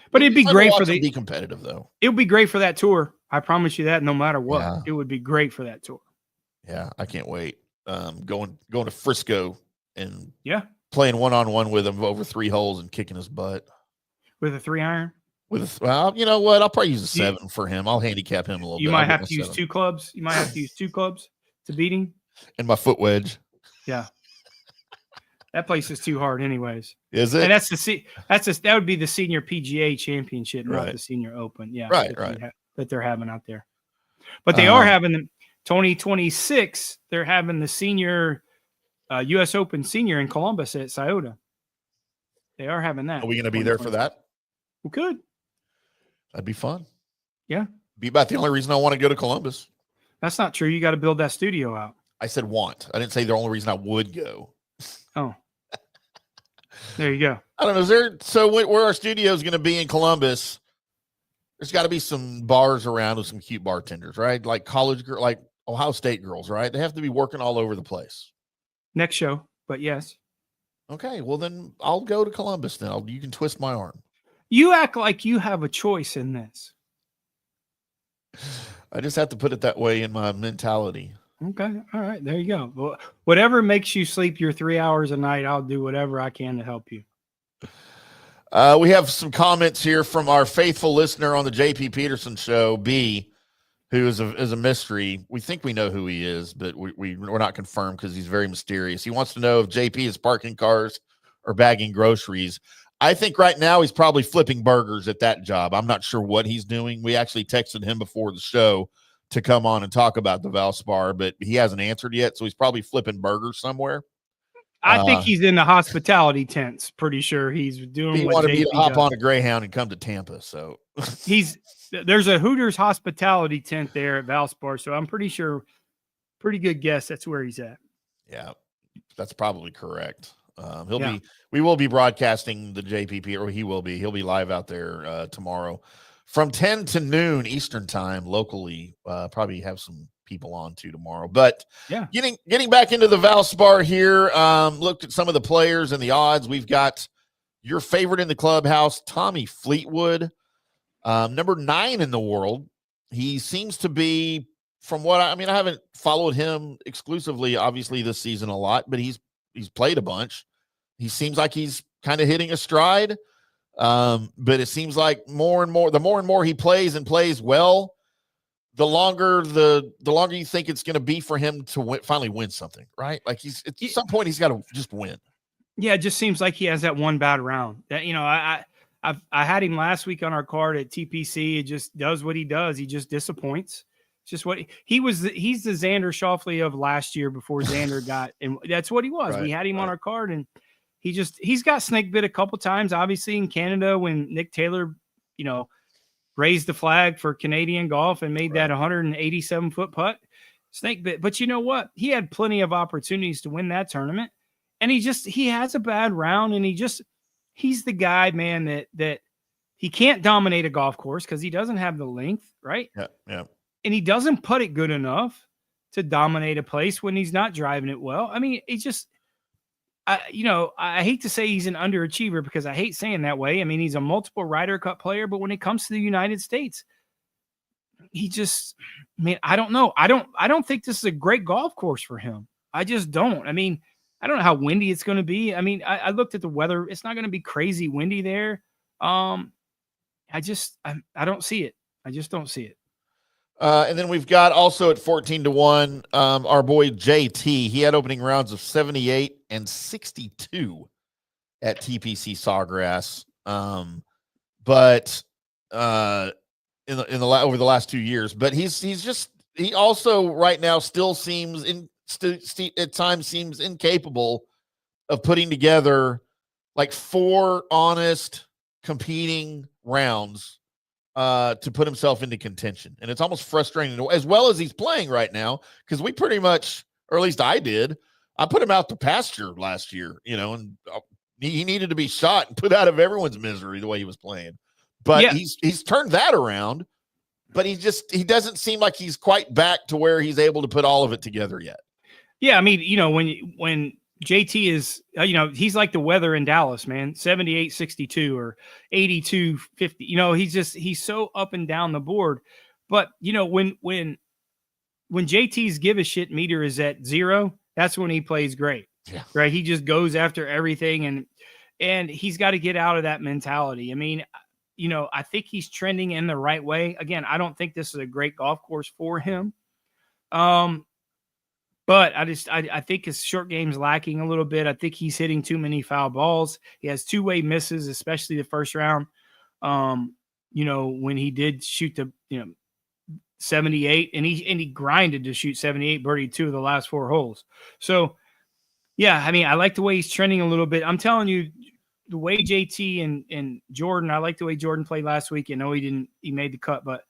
[SPEAKER 5] But it'd be great
[SPEAKER 4] be competitive though.
[SPEAKER 5] It would be great for that tour. I promise you that no matter what, it would be great for that tour.
[SPEAKER 4] Yeah, I can't wait. Going to Frisco and
[SPEAKER 5] playing
[SPEAKER 4] one-on-one with him over 3 holes and kicking his butt.
[SPEAKER 5] With a 3-iron?
[SPEAKER 4] Well, you know what? I'll probably use a 7 for him. I'll handicap him a little bit.
[SPEAKER 5] You might have to use 2 clubs. You might have to use 2 clubs to beat him.
[SPEAKER 4] And my foot wedge.
[SPEAKER 5] Yeah. That place is too hard anyways.
[SPEAKER 4] Is it?
[SPEAKER 5] And that would be the senior PGA championship, not the senior open. Yeah.
[SPEAKER 4] Right.
[SPEAKER 5] That they're having out there. But they are having the 2026, they're having the senior US Open senior in Columbus at Scioto. They are having that.
[SPEAKER 4] Are we going to be there for that?
[SPEAKER 5] We could.
[SPEAKER 4] That'd be fun.
[SPEAKER 5] Yeah.
[SPEAKER 4] Be about the only reason I want to go to Columbus.
[SPEAKER 5] That's not true. You got to build that studio out.
[SPEAKER 4] I said want. I didn't say the only reason I would go.
[SPEAKER 5] Oh. There you go.
[SPEAKER 4] I don't know. Where our studio is going to be in Columbus, there's got to be some bars around with some cute bartenders, right? Like college girls, like Ohio State girls, right? They have to be working all over the place.
[SPEAKER 5] Next show, but yes.
[SPEAKER 4] Okay, well then I'll go to Columbus then. You can twist my arm.
[SPEAKER 5] You act like you have a choice in this.
[SPEAKER 4] I just have to put it that way in my mentality.
[SPEAKER 5] Okay. All right. There you go. Well, whatever makes you sleep your 3 hours a night, I'll do whatever I can to help you.
[SPEAKER 4] We have some comments here from our faithful listener on the JP Peterson show, B, who is a mystery. We think we know who he is, but we're not confirmed because he's very mysterious. He wants to know if JP is parking cars or bagging groceries. I think right now he's probably flipping burgers at that job. I'm not sure what he's doing. We actually texted him before the show to come on and talk about the VALSPAR, but he hasn't answered yet, so he's probably flipping burgers somewhere.
[SPEAKER 5] I think he's in the hospitality tents. Pretty sure he's doing.
[SPEAKER 4] He wanted me to hop on a Greyhound and come to Tampa, so
[SPEAKER 5] there's a Hooters hospitality tent there at VALSPAR, so I'm pretty sure. Pretty good guess that's where he's at.
[SPEAKER 4] Yeah, that's probably correct. We will be broadcasting the JPP, or he'll be live out there tomorrow from 10 to noon Eastern time locally. Probably have some people on to tomorrow. But
[SPEAKER 5] Yeah.
[SPEAKER 4] getting back into the VALSPAR here, looked at some of the players and the odds. We've got your favorite in the clubhouse, Tommy Fleetwood, number 9 in the world. He seems to be, from what I haven't followed him exclusively, obviously, this season a lot, but he's played a bunch. He seems like he's kind of hitting a stride. But it seems like the more and more he plays and plays well, the longer you think it's going to be for him to finally win something, right? Like at some point he's got to just win.
[SPEAKER 5] Yeah, it just seems like he has that one bad round. That I had him last week on our card at TPC. It just does what he does. He just disappoints. It's just what he's the Xander Schauffele of last year before Xander got, and that's what he was.
[SPEAKER 4] Right,
[SPEAKER 5] we had him on our card, and he's got snake bit a couple times, obviously in Canada when Nick Taylor, raised the flag for Canadian golf and made that 187-foot putt. Snake bit. But you know what? He had plenty of opportunities to win that tournament. And he has a bad round, and he's the guy, man, that he can't dominate a golf course because he doesn't have the length, right?
[SPEAKER 4] Yeah.
[SPEAKER 5] And he doesn't putt it good enough to dominate a place when he's not driving it well. I mean, it's just, I hate to say he's an underachiever because I hate saying that way. I mean, he's a multiple Ryder Cup player, but when it comes to the United States, I don't know. I don't think this is a great golf course for him. I just don't. I mean, I don't know how windy it's going to be. I mean, I looked at the weather. It's not going to be crazy windy there. I don't see it. I just don't see it.
[SPEAKER 4] And then we've got also at 14-1, our boy JT. He had opening rounds of 78 and 62 at TPC Sawgrass. But over the last 2 years, but he also right now still seems at times seems incapable of putting together like 4 honest competing rounds to put himself into contention. And it's almost frustrating as well as he's playing right now, because we pretty much, or at least I did, I put him out to pasture last year, and he needed to be shot and put out of everyone's misery the way he was playing. But he's turned that around, but he doesn't seem like he's quite back to where he's able to put all of it together yet. Yeah,
[SPEAKER 5] I mean, when JT is, he's like the weather in Dallas, man, 78-62 or 82-50. He's so up and down the board. But, when JT's give a shit meter is at 0, that's when he plays great.
[SPEAKER 4] Yeah.
[SPEAKER 5] Right. He just goes after everything, and he's got to get out of that mentality. I mean, I think he's trending in the right way. Again, I don't think this is a great golf course for him. But I think his short game's lacking a little bit. I think he's hitting too many foul balls. He has two-way misses, especially the first round. When he did shoot the 78, and he grinded to shoot 78, birdied 2 of the last 4 holes. So, yeah, I mean, I like the way he's trending a little bit. I'm telling you, the way JT and Jordan, I like the way Jordan played last week. I know he made the cut, but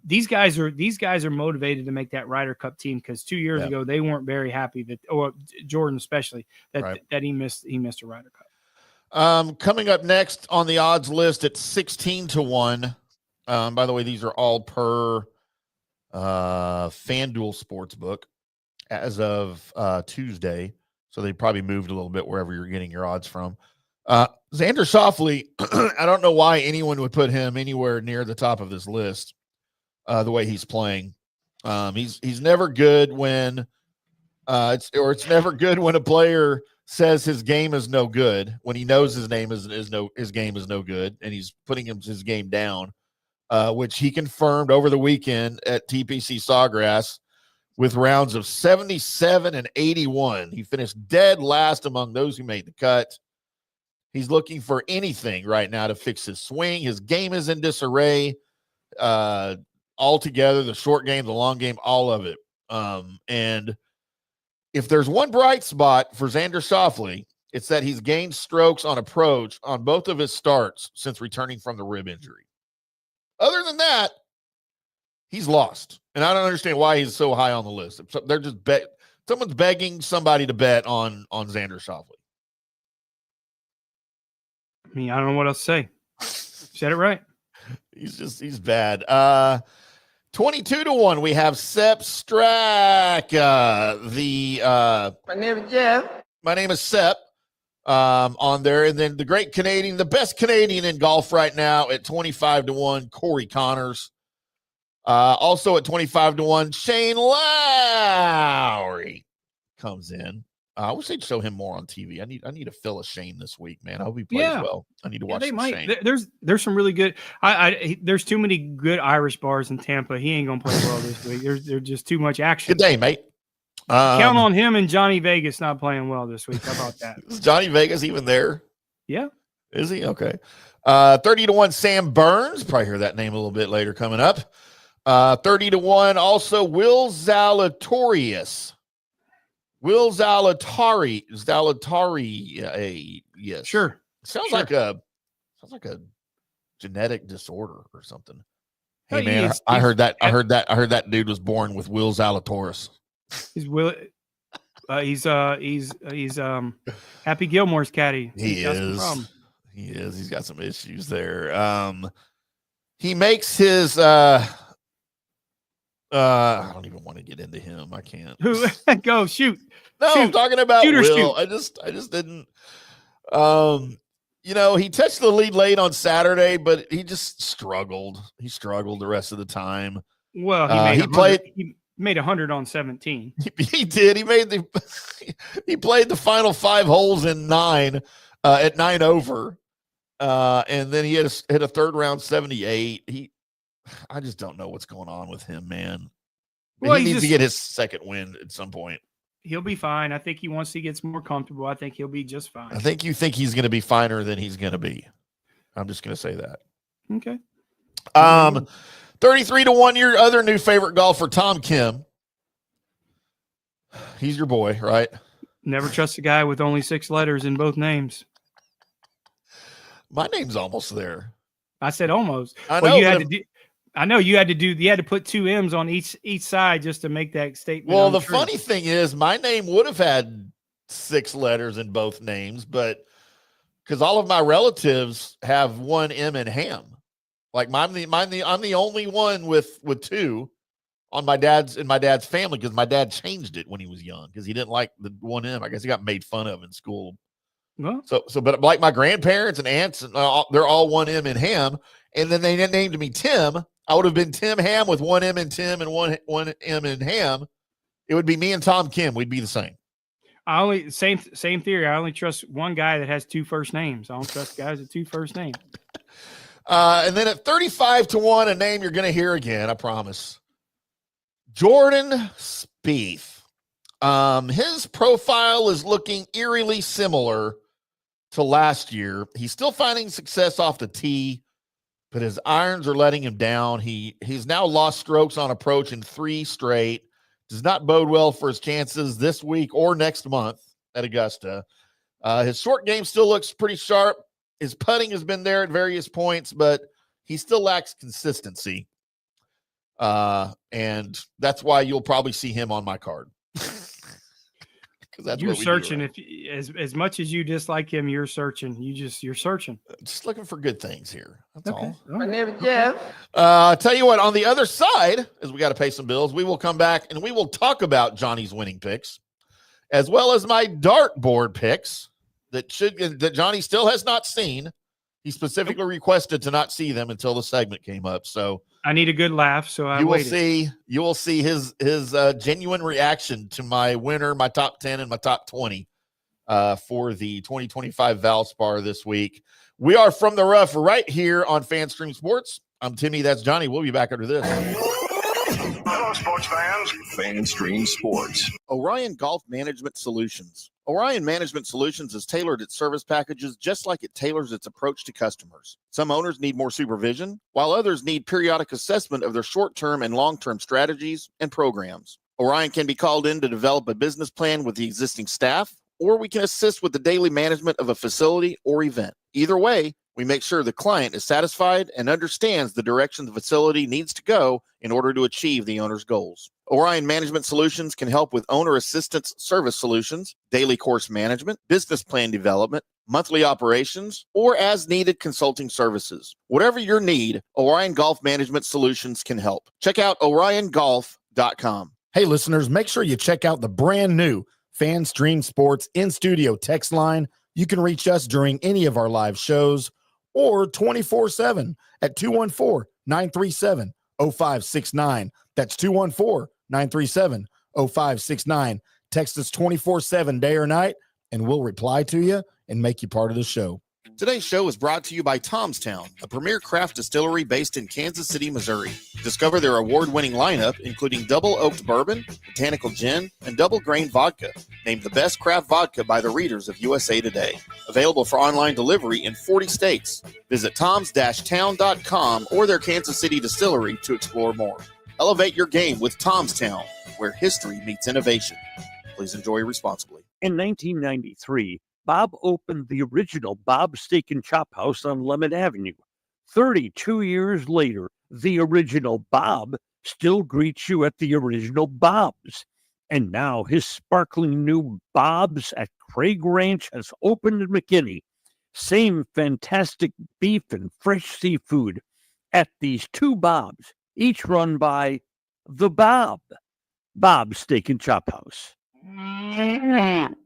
[SPEAKER 5] these guys are motivated to make that Ryder Cup team, because 2 years ago they weren't very happy or Jordan especially that he missed a Ryder Cup.
[SPEAKER 4] Coming up next on the odds list at 16-1. By the way, these are all per FanDuel Sportsbook as of Tuesday, so they probably moved a little bit wherever you're getting your odds from. Xander Schauffele, I don't know why anyone would put him anywhere near the top of this list. The way he's playing, he's never good when it's never good when a player says his game is no good, when he knows his game is no good, and he's putting his game down, which he confirmed over the weekend at TPC Sawgrass with rounds of 77 and 81. He finished dead last among those who made the cut. He's looking for anything right now to fix his swing. His game is in disarray. Altogether, the short game, the long game, all of it. And if there's one bright spot for Xander Schauffele, it's that he's gained strokes on approach on both of his starts since returning from the rib injury. Other than that, he's lost. And I don't understand why he's so high on the list. They're just someone's begging somebody to bet on Xander Schauffele.
[SPEAKER 5] I mean, I don't know what else to say. Said it right.
[SPEAKER 4] He's bad. 22-1, we have Sepp Straka.
[SPEAKER 6] My name is Jeff.
[SPEAKER 4] My name is Sepp on there. And then the great Canadian, the best Canadian in golf right now at 25-1, Corey Connors. Also at 25-1, Shane Lowry comes in. I wish they'd show him more on TV. I need to fill a Shane this week, man. I hope he plays well. I need to watch Shane.
[SPEAKER 5] There's some really good. There's too many good Irish bars in Tampa. He ain't gonna play well this week. There's just too much action.
[SPEAKER 4] Good day, mate.
[SPEAKER 5] Count on him and Johnny Vegas not playing well this week. How about that?
[SPEAKER 4] Is Johnny Vegas even there?
[SPEAKER 5] Yeah.
[SPEAKER 4] Is he? Okay. 30-1, Sam Burns. Probably hear that name a little bit later coming up. 30-1, also Will Zalatorius. Will Zalatari, yes.
[SPEAKER 5] Sure.
[SPEAKER 4] Sounds like a genetic disorder or something. Hey man, I heard that dude was born with Will Zalatoris.
[SPEAKER 5] He's Happy Gilmore's caddy.
[SPEAKER 4] He is. He's got some issues there. He makes his I don't even want to get into him. I can't.
[SPEAKER 5] Go shoot.
[SPEAKER 4] No,
[SPEAKER 5] shoot.
[SPEAKER 4] I'm talking about
[SPEAKER 5] shoot
[SPEAKER 4] Will.
[SPEAKER 5] shoot.
[SPEAKER 4] I just didn't. He touched the lead late on Saturday, but he just struggled. He struggled the rest of the time.
[SPEAKER 5] Well, he made 100 on 17.
[SPEAKER 4] He did. He played the final 5 holes in 9 at 9 over, and then he hit a third round 78. I just don't know what's going on with him, man. Well, he needs to get his second win at some point.
[SPEAKER 5] He'll be fine. I think once he gets more comfortable, I think he'll be just fine.
[SPEAKER 4] I think you think he's going to be finer than he's going to be. I'm just going to say that.
[SPEAKER 5] Okay.
[SPEAKER 4] 33-1, your other new favorite golfer, Tom Kim. He's your boy, right?
[SPEAKER 5] Never trust a guy with only 6 letters in both names.
[SPEAKER 4] My name's almost there.
[SPEAKER 5] I said almost.
[SPEAKER 4] I know.
[SPEAKER 5] You had to put 2 M's on each side just to make that statement.
[SPEAKER 4] Well, the funny thing is, my name would have had 6 letters in both names, but because all of my relatives have 1 M in Ham. Like I'm the only one with 2 on my dad's family, because my dad changed it when he was young because he didn't like the 1 M. I guess he got made fun of in school.
[SPEAKER 5] Well,
[SPEAKER 4] but like my grandparents and aunts, they're all 1 M in Ham, and then they named me Tim. I would have been Timm Hamm with 1 M in Tim and one M in Ham. It would be me and Tom Kim. We'd be the same.
[SPEAKER 5] Same theory. I only trust one guy that has 2 first names. I don't trust guys with 2 first names.
[SPEAKER 4] And then at 35-1, a name you're going to hear again, I promise. Jordan Spieth. His profile is looking eerily similar to last year. He's still finding success off the tee, but his irons are letting him down. He's now lost strokes on approach in 3 straight. Does not bode well for his chances this week or next month at Augusta. His short game still looks pretty sharp. His putting has been there at various points, but he still lacks consistency. And that's why you'll probably see him on my card. That's
[SPEAKER 5] you're searching.
[SPEAKER 4] Right?
[SPEAKER 5] If as much as you dislike him, you're searching. You're searching.
[SPEAKER 4] Just looking for good things here. That's all.
[SPEAKER 6] My name is Jeff.
[SPEAKER 4] Tell you what, on the other side, as we got to pay some bills, we will come back and we will talk about Johnny's winning picks, as well as my dartboard picks that Johnny still has not seen. He specifically requested to not see them until the segment came up. So
[SPEAKER 5] I need a good laugh, so
[SPEAKER 4] you will see his genuine reaction to my winner, my top 10 and my top 20 for the 2025 VALSPAR this week. We are from the rough right here on FanStream Sports. I'm Timmy. That's Johnny. We'll be back after this.
[SPEAKER 1] Hello, sports fans. FanStream Sports.
[SPEAKER 7] Orion Golf Management Solutions. Orion Management Solutions has tailored its service packages just like it tailors its approach to customers. Some owners need more supervision, while others need periodic assessment of their short-term and long-term strategies and programs. Orion can be called in to develop a business plan with the existing staff, or we can assist with the daily management of a facility or event. Either way, we make sure the client is satisfied and understands the direction the facility needs to go in order to achieve the owner's goals. Orion Management Solutions can help with owner assistance service solutions, daily course management, business plan development, monthly operations, or as needed consulting services. Whatever your need, Orion Golf Management Solutions can help. Check out oriongolf.com.
[SPEAKER 8] Hey, listeners, make sure you check out the brand new FanStream Sports in-studio text line. You can reach us during any of our live shows or 24/7 at 214-937-0569. That's 214-937-0569. Text us 24/7 day or night, and we'll reply to you and make you part of the show.
[SPEAKER 7] Today's show is brought to you by Tom's Town, a premier craft distillery based in Kansas City, Missouri. Discover their award-winning lineup, including double oaked bourbon, botanical gin, and double grain vodka. Named the best craft vodka by the readers of USA Today. Available for online delivery in 40 states. Visit toms-town.com or their Kansas City distillery to explore more. Elevate your game with Tom's Town, where history meets innovation. Please enjoy responsibly.
[SPEAKER 3] In 1993, Bob opened the original Bob's Steak and Chop House on Lemon Avenue. 32 years later, the original Bob still greets you at the original Bob's. And now his sparkling new Bob's at Craig Ranch has opened in McKinney. Same fantastic beef and fresh seafood at these two Bob's, each run by the Bob's Steak and Chop House.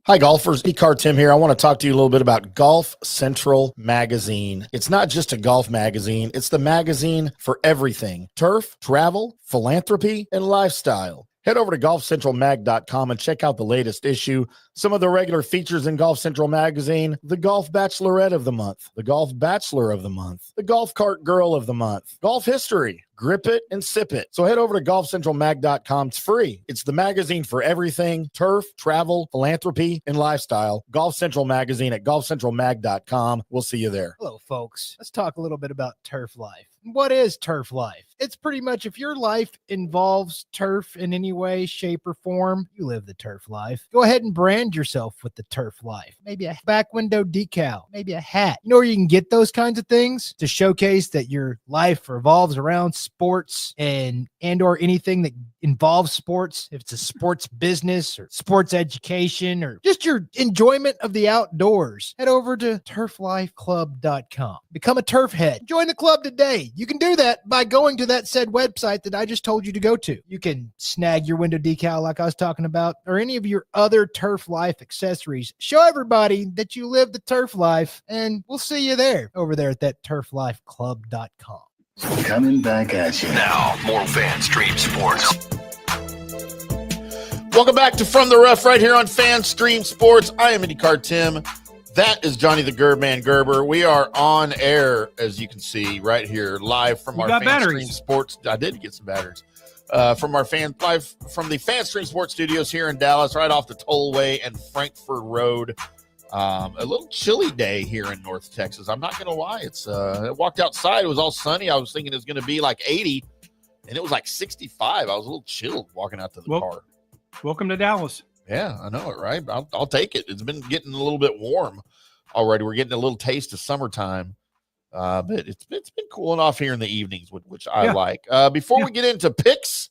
[SPEAKER 8] Hi, golfers. IndyCarTim here. I want to talk to you a little bit about Golf Central Magazine. It's not just a golf magazine. It's the magazine for everything: turf, travel, philanthropy, and lifestyle. Head over to golfcentralmag.com and check out the latest issue. Some of the regular features in Golf Central Magazine: the Golf Bachelorette of the Month, the Golf Bachelor of the Month, the Golf Cart Girl of the Month, Golf History, Grip It and Sip It. So head over to golfcentralmag.com. It's free. It's the magazine for everything: turf, travel, philanthropy, and lifestyle. Golf Central Magazine at golfcentralmag.com. We'll see you there.
[SPEAKER 2] Hello, folks. Let's talk a little bit about turf life. What is turf life? It's pretty much, if your life involves turf in any way, shape, or form, you live the turf life. Go ahead and brand yourself with the turf life. Maybe a back window decal, maybe a hat. You know where you can get those kinds of things to showcase that your life revolves around sports and or anything that involves sports. If it's a sports business or sports education or just your enjoyment of the outdoors, head over to turflifeclub.com. Become a turf head. Join the club today. You can do that by going to that said website that I just told you to go to. You can snag your window decal like I was talking about, or any of your other turf life accessories. Show everybody that you live the turf life, and we'll see you there over there at that turflifeclub.com.
[SPEAKER 1] Coming back at you. Now, more FanStream Sports.
[SPEAKER 4] Welcome back to From the Rough right here on FanStream Sports. I am IndyCarTim. That is Johnny the Gerbman Gerber. We are on air, as you can see, right here, live from our FanStream Sports. I did get some batteries. Live from the FanStream Sports studios here in Dallas, right off the tollway and Frankfurt Road. A little chilly day here in North Texas. I'm not going to lie. I walked outside. It was all sunny. I was thinking it was going to be like 80, and it was like 65. I was a little chilled walking out to the car.
[SPEAKER 5] Welcome to Dallas.
[SPEAKER 4] Yeah, I know it, right? I'll take it. It's been getting a little bit warm already. We're getting a little taste of summertime, but it's been cooling off here in the evenings, which I like. Before we get into picks,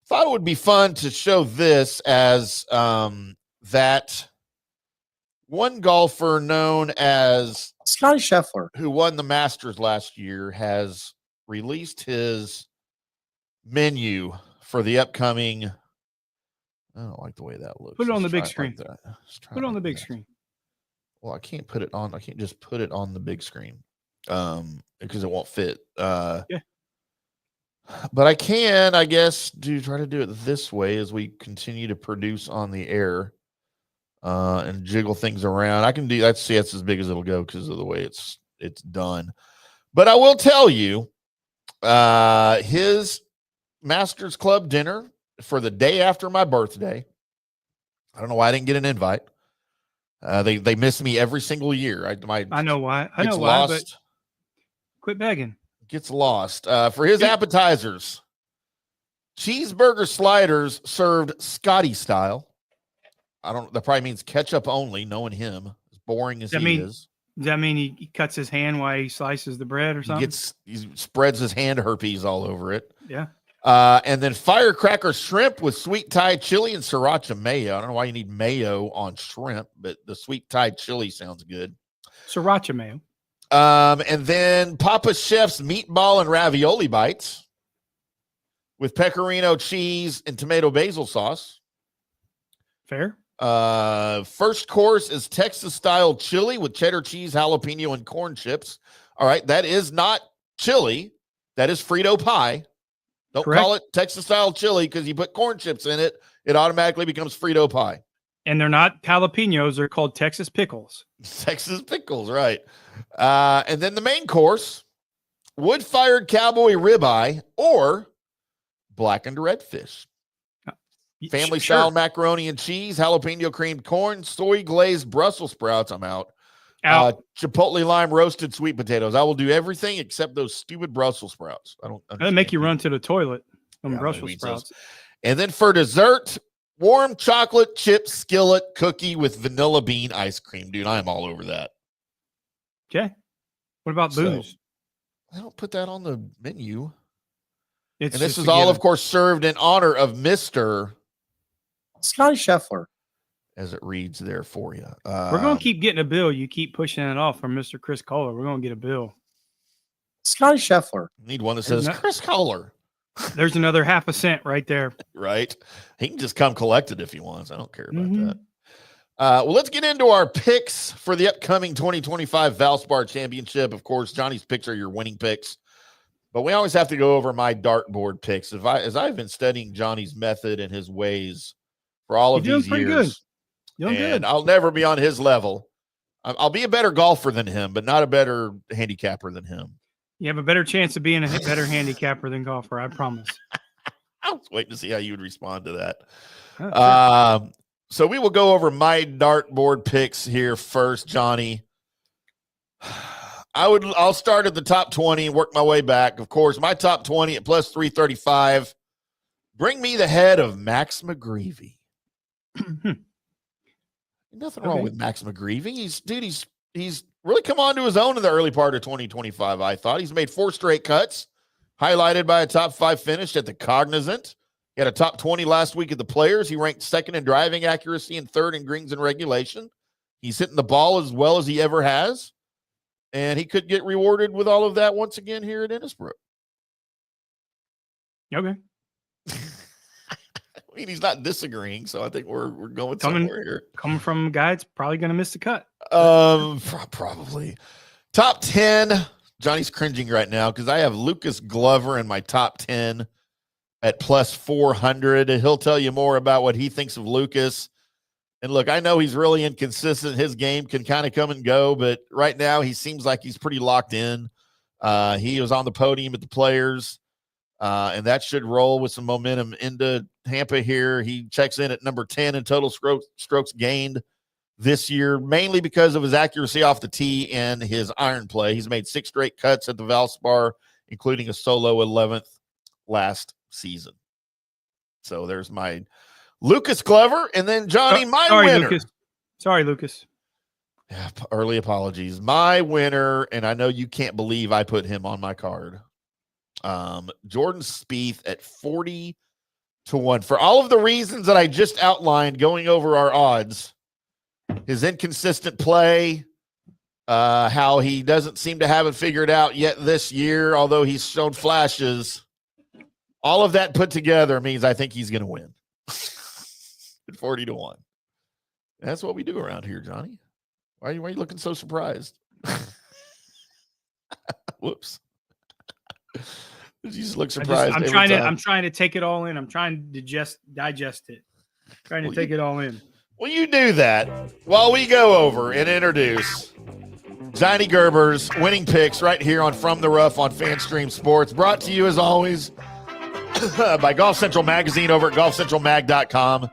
[SPEAKER 4] thought it would be fun to show this as that one golfer known as
[SPEAKER 6] Scotty Scheffler,
[SPEAKER 4] who won the Masters last year, has released his menu for the upcoming. I don't like the way that looks.
[SPEAKER 5] Put it on the big screen.
[SPEAKER 4] Put it
[SPEAKER 5] on the big screen.
[SPEAKER 4] Well, I can't put it on. I can't just put it on the big screen because it won't fit. But I can, I guess, try to do it this way as we continue to produce on the air and jiggle things around. I can do that. See, that's as big as it'll go because of the way it's done. But I will tell you, his Masters Club dinner for the day after my birthday. I don't know why I didn't get an invite. They miss me every single year.
[SPEAKER 5] I know why. But quit begging.
[SPEAKER 4] Gets lost. For his appetizers, cheeseburger sliders served Scotty style. That probably means ketchup only, knowing him, as boring as he is.
[SPEAKER 5] Does that mean he cuts his hand while he slices the bread or something?
[SPEAKER 4] He spreads his hand herpes all over it.
[SPEAKER 5] Yeah.
[SPEAKER 4] And then firecracker shrimp with sweet Thai chili and sriracha mayo. I don't know why you need mayo on shrimp, but the sweet Thai chili sounds good.
[SPEAKER 5] Sriracha mayo.
[SPEAKER 4] And then Papa Chef's meatball and ravioli bites with pecorino cheese and tomato basil sauce.
[SPEAKER 5] Fair.
[SPEAKER 4] First course is Texas style chili with cheddar cheese, jalapeno, and corn chips. All right, that is not chili. That is Frito pie. Don't
[SPEAKER 5] Correct.
[SPEAKER 4] call it Texas style chili because you put corn chips in it. It automatically becomes Frito pie.
[SPEAKER 5] And they're not jalapenos. They're called Texas pickles.
[SPEAKER 4] Texas pickles, right. And then the main course, wood-fired cowboy ribeye or blackened redfish. Family-style macaroni and cheese, jalapeno creamed corn, soy-glazed Brussels sprouts. I'm out. Chipotle lime roasted sweet potatoes. I will do everything except those stupid Brussels sprouts. I don't.
[SPEAKER 5] They make you run to the toilet. Brussels sprouts.
[SPEAKER 4] And then for dessert, warm chocolate chip skillet cookie with vanilla bean ice cream. Dude, I'm all over that.
[SPEAKER 5] Okay. What about booze?
[SPEAKER 4] I don't put that on the menu.
[SPEAKER 5] And
[SPEAKER 4] this is all, of course, served in honor of Mr.
[SPEAKER 8] Scotty Scheffler,
[SPEAKER 4] as it reads there for you.
[SPEAKER 5] We're going to keep getting a bill. You keep pushing it off from Mr. Chris Kohler. We're going to get a bill.
[SPEAKER 8] Scotty Scheffler.
[SPEAKER 4] Need one that says Chris Kohler.
[SPEAKER 5] There's another half a cent right there.
[SPEAKER 4] Right. He can just come collect it if he wants. I don't care about that. Well, let's get into our picks for the upcoming 2025 VALSPAR Championship. Of course, Johnny's picks are your winning picks. But we always have to go over my dartboard picks. As I've been studying Johnny's method and his ways for all of these years,
[SPEAKER 5] Doing good.
[SPEAKER 4] I'll never be on his level. I'll be a better golfer than him, but not a better handicapper than him.
[SPEAKER 5] You have a better chance of being a better handicapper than golfer, I promise.
[SPEAKER 4] I was waiting to see how you would respond to that. So we will go over my dartboard picks here first, Johnny. I'll start at the top 20 and work my way back. Of course, my top 20 at plus 335. Bring me the head of Max McGreevy. Nothing wrong with Max McGreevy. He's really come on to his own in the early part of 2025, I thought. He's made 4 straight cuts, highlighted by a top 5 finish at the Cognizant. He had a top 20 last week at the Players. He ranked 2nd in driving accuracy and 3rd in greens and regulation. He's hitting the ball as well as he ever has. And he could get rewarded with all of that once again here at Innisbrook.
[SPEAKER 5] Okay.
[SPEAKER 4] I mean, he's not disagreeing, so I think we're going somewhere here.
[SPEAKER 5] Coming from a guy that's probably going to miss the cut.
[SPEAKER 4] Probably. Top 10. Johnny's cringing right now because I have Lucas Glover in my top 10 at plus 400. And he'll tell you more about what he thinks of Lucas. And look, I know he's really inconsistent. His game can kind of come and go, but right now he seems like he's pretty locked in. He was on the podium at the Players, and that should roll with some momentum into Tampa here. He checks in at number 10 in total strokes gained this year, mainly because of his accuracy off the tee and his iron play. He's made 6 straight cuts at the VALSPAR, including a solo 11th last season. So there's my Lucas Glover, and then Johnny, winner.
[SPEAKER 5] Lucas. Sorry, Lucas.
[SPEAKER 4] Yeah, early apologies. My winner, and I know you can't believe I put him on my card. Jordan Spieth at 40-1. For all of the reasons that I just outlined going over our odds, his inconsistent play, how he doesn't seem to have it figured out yet this year, although he's shown flashes. All of that put together means I think he's going to win. 40-1. That's what we do around here, Johnny. Why are you looking so surprised? Whoops. You just look surprised.
[SPEAKER 5] I'm trying to take it all in. I'm trying to digest it. Trying to take it all in.
[SPEAKER 4] Well, you do that while we go over and introduce Johnny Gerber's winning picks right here on From the Rough on FanStream Sports. Brought to you, as always, by Golf Central Magazine over at golfcentralmag.com.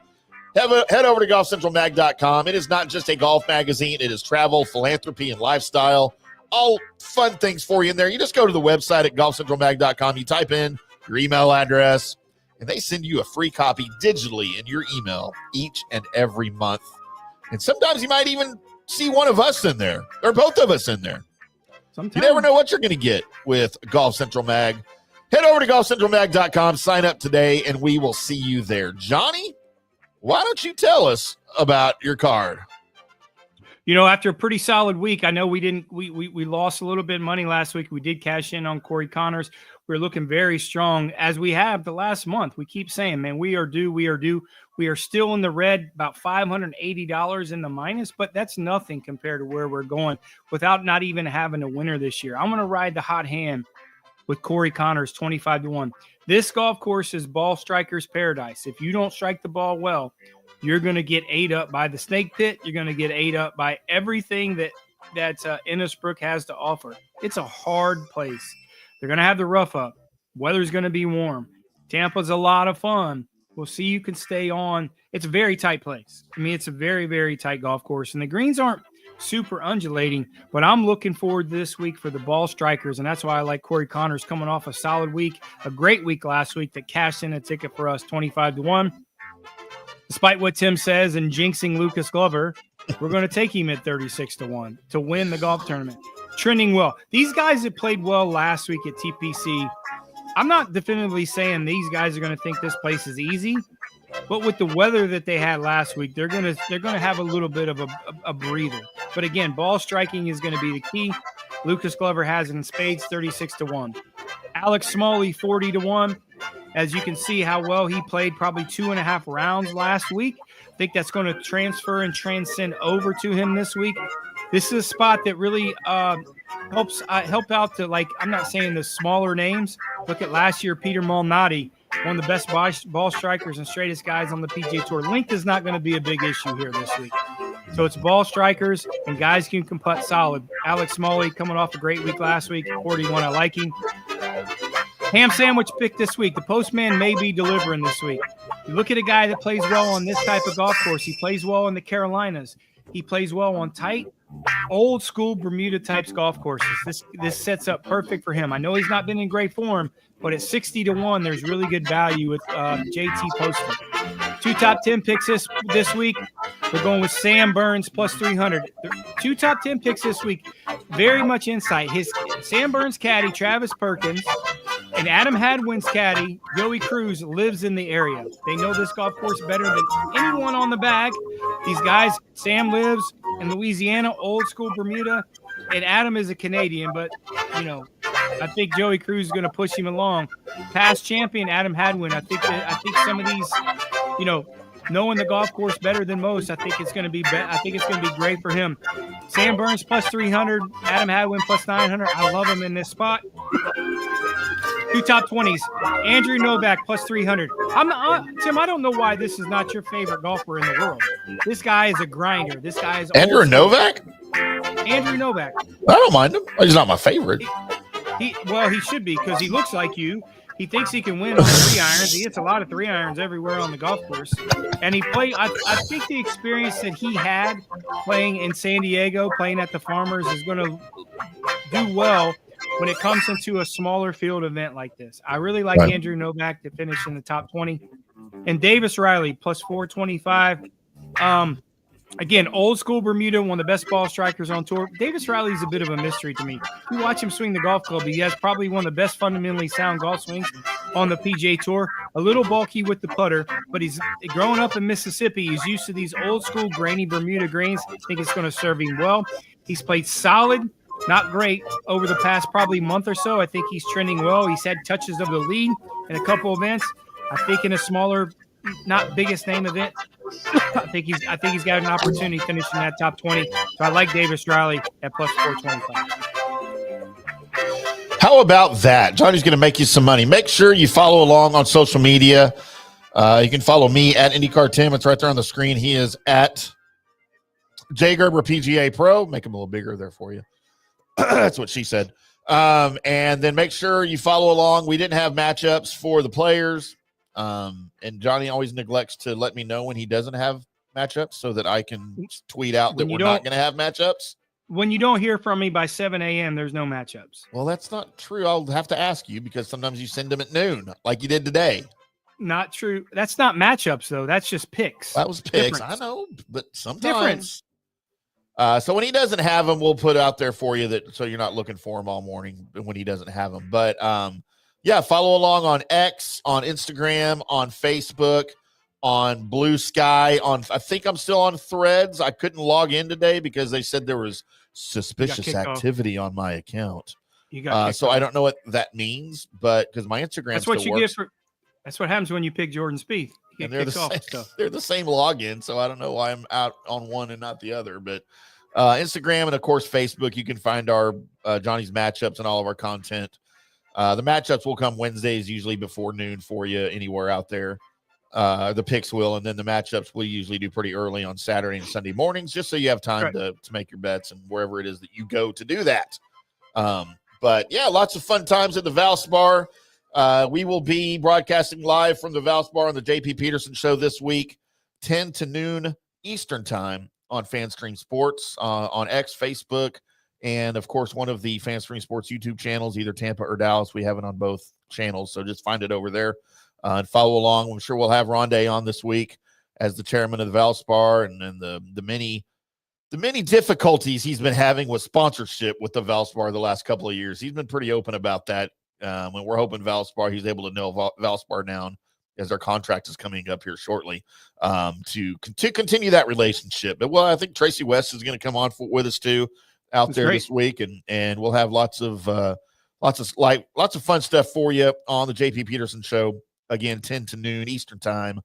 [SPEAKER 4] Head over to golfcentralmag.com. It is not just a golf magazine. It is travel, philanthropy, and lifestyle. All fun things for you in there. You just go to the website at golfcentralmag.com. You type in your email address, and they send you a free copy digitally in your email each and every month. And sometimes you might even see one of us in there, or both of us in there.
[SPEAKER 5] Sometimes.
[SPEAKER 4] You never know what you're going to get with Golf Central Mag. Head over to golfcentralmag.com, sign up today, and we will see you there. Johnny, why don't you tell us about your card?
[SPEAKER 5] You know, after a pretty solid week, I know we lost a little bit of money last week. We did cash in on Corey Connors. We're looking very strong as we have the last month. We keep saying, man, we are due. We are still in the red, about $580 in the minus, but that's nothing compared to where we're going without not even having a winner this year. I'm going to ride the hot hand with Corey Connors, 25-1. This golf course is ball striker's paradise. If you don't strike the ball well, you're going to get ate up by the snake pit. You're going to get ate up by everything that Innisbrook has to offer. It's a hard place. They're going to have the rough up. Weather's going to be warm. Tampa's a lot of fun. We'll see you can stay on. It's a very tight place. I mean, it's a very, very tight golf course, and the greens aren't super undulating, but I'm looking forward this week for the ball strikers, and that's why I like Corey Connors coming off a solid week, a great week last week that cashed in a ticket for us, 25-1. Despite what Tim says and jinxing Lucas Glover, we're going to take him at 36-1 to win the golf tournament. Trending well. These guys that played well last week at TPC, I'm not definitively saying these guys are going to think this place is easy, but with the weather that they had last week, they're going to have a little bit of a breather. But again, ball striking is going to be the key. Lucas Glover has it in spades, 36-1. Alex Smalley, 40-1. As you can see how well he played, probably 2.5 rounds last week. I think that's going to transfer and transcend over to him this week. This is a spot that really help out to, like, I'm not saying the smaller names. Look at last year, Peter Malnati, one of the best ball strikers and straightest guys on the PGA Tour. Length is not going to be a big issue here this week. So it's ball strikers and guys can putt solid. Alex Smalley coming off a great week last week, 41. I like him. Ham sandwich pick this week. The postman may be delivering this week. You look at a guy that plays well on this type of golf course. He plays well in the Carolinas. He plays well on tight, old school Bermuda types golf courses. This sets up perfect for him. I know he's not been in great form, but at 60-1, there's really good value with JT Poston. 2 top 10 picks this week. We're going with Sam Burns plus 300. 2 top 10 picks this week. Very much insight. Sam Burns' caddy, Travis Perkins, and Adam Hadwin's caddy, Joey Cruz, lives in the area. They know this golf course better than anyone on the bag. These guys, Sam lives in Louisiana, old school Bermuda, and Adam is a Canadian, but, you know, I think Joey Cruz is going to push him along. Past champion Adam Hadwin. I think some of these, you know, knowing the golf course better than most, I think it's going to be great for him. Sam Burns plus 300, Adam Hadwin plus 900. I love him in this spot. 2 top 20s. Andrew Novak plus 300. Tim, I don't know why this is not your favorite golfer in the world. This guy is a grinder. This guy is
[SPEAKER 4] Andrew Novak?
[SPEAKER 5] Andrew Novak.
[SPEAKER 4] I don't mind him. He's not my favorite.
[SPEAKER 5] He should be, because he looks like you. He thinks he can win on 3 irons. He hits a lot of 3 irons everywhere on the golf course. And he played, I think the experience that he had playing in San Diego, playing at the Farmers, is going to do well when it comes into a smaller field event like this. I really like Andrew Novak to finish in the top 20. And Davis Riley, plus 425. Again, old school Bermuda, one of the best ball strikers on tour. Davis Riley is a bit of a mystery to me. You watch him swing the golf club, he has probably one of the best fundamentally sound golf swings on the PGA Tour. A little bulky with the putter, but he's growing up in Mississippi. He's used to these old school grainy Bermuda greens. I think it's going to serve him well. He's played solid, not great, over the past probably month or so. I think he's trending well. He's had touches of the lead in a couple events. I think in a smaller, not biggest name event, I think he's got an opportunity finishing that top 20. So I like Davis Riley at plus 425.
[SPEAKER 4] How about that? Johnny's going to make you some money. Make sure you follow along on social media. You can follow me at IndyCarTim. It's right there on the screen. He is at J Gerber PGA Pro. Make him a little bigger there for you. That's what she said. And then make sure you follow along. We didn't have matchups for the players. And Johnny always neglects to let me know when he doesn't have matchups so that I can tweet out that we're not going to have matchups.
[SPEAKER 5] When you don't hear from me by 7 a.m., there's no matchups.
[SPEAKER 4] Well, that's not true. I'll have to ask you because sometimes you send them at noon like you did today.
[SPEAKER 5] Not true. That's not matchups, though. That's just picks.
[SPEAKER 4] That was picks. I know, but sometimes. So when he doesn't have them, we'll put out there for you so you're not looking for him all morning when he doesn't have them. But Yeah, follow along on X, on Instagram, on Facebook, on Blue Sky. I think I'm still on Threads. I couldn't log in today because they said there was suspicious activity on my account. So I don't know what that means, but because my Instagram
[SPEAKER 5] that's what
[SPEAKER 4] still
[SPEAKER 5] you
[SPEAKER 4] works.
[SPEAKER 5] get for. That's what happens when you pick Jordan Spieth.
[SPEAKER 4] And they're the same login, so I don't know why I'm out on one and not the other. But Instagram and of course Facebook, you can find our Johnny's matchups and all of our content. The matchups will come Wednesdays, usually before noon for you anywhere out there. The picks will, and then the matchups we usually do pretty early on Saturday and Sunday mornings, just so you have time to make your bets and wherever it is that you go to do that. But yeah, lots of fun times at the VALSPAR. We will be broadcasting live from the VALSPAR on the JP Peterson Show this week, 10 to noon Eastern time on FanStream Sports, on X, Facebook, and of course one of the FanStream Sports YouTube channels, either Tampa or Dallas. We have it on both channels, so just find it over there and follow along. I'm sure we'll have Rondé on this week as the chairman of the VALSPAR, and the many difficulties he's been having with sponsorship with the VALSPAR the last couple of years. He's been pretty open about that. When we're hoping VALSPAR, he's able to nail VALSPAR down as their contract is coming up here shortly to continue that relationship. But I think Tracy West is going to come on with us too out there this week, and we'll have lots of fun stuff for you on the JP Peterson Show. Again, 10 to noon Eastern time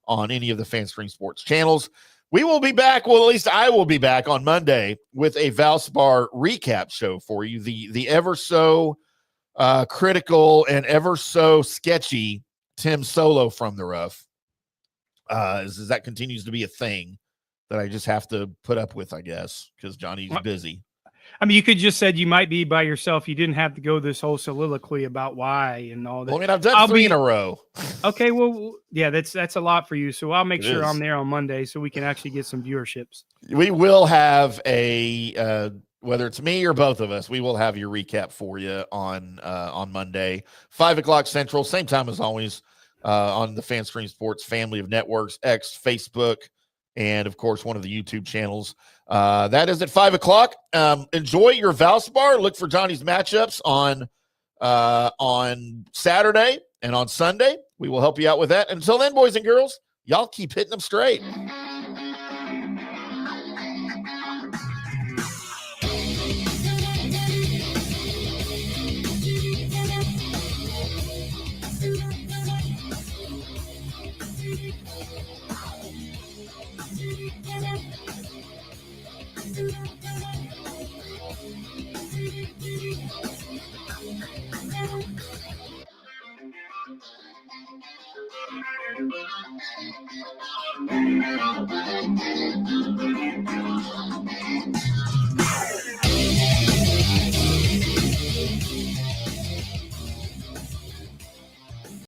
[SPEAKER 4] on any of the FanStream Sports channels. We will be back. Well, at least I will be back on Monday with a VALSPAR recap show for you. The ever so critical and ever so sketchy Tim Solo from the rough. As that continues to be a thing that I just have to put up with, I guess, because Johnny's busy.
[SPEAKER 5] I mean, you could just said you might be by yourself. You didn't have to go this whole soliloquy about why and all that.
[SPEAKER 4] Well, I mean, I've done three in a row.
[SPEAKER 5] Okay, well, yeah, that's a lot for you. So I'll make sure I'm there on Monday so we can actually get some viewerships.
[SPEAKER 4] We will have whether it's me or both of us, we will have your recap for you on Monday, 5:00 Central, same time as always, on the FanStream Sports family of networks, X, Facebook, and of course one of the YouTube channels. That is at 5:00. Enjoy your VALSPAR. Look for Johnny's matchups on Saturday and on Sunday. We will help you out with that. Until then, boys and girls, y'all keep hitting them straight.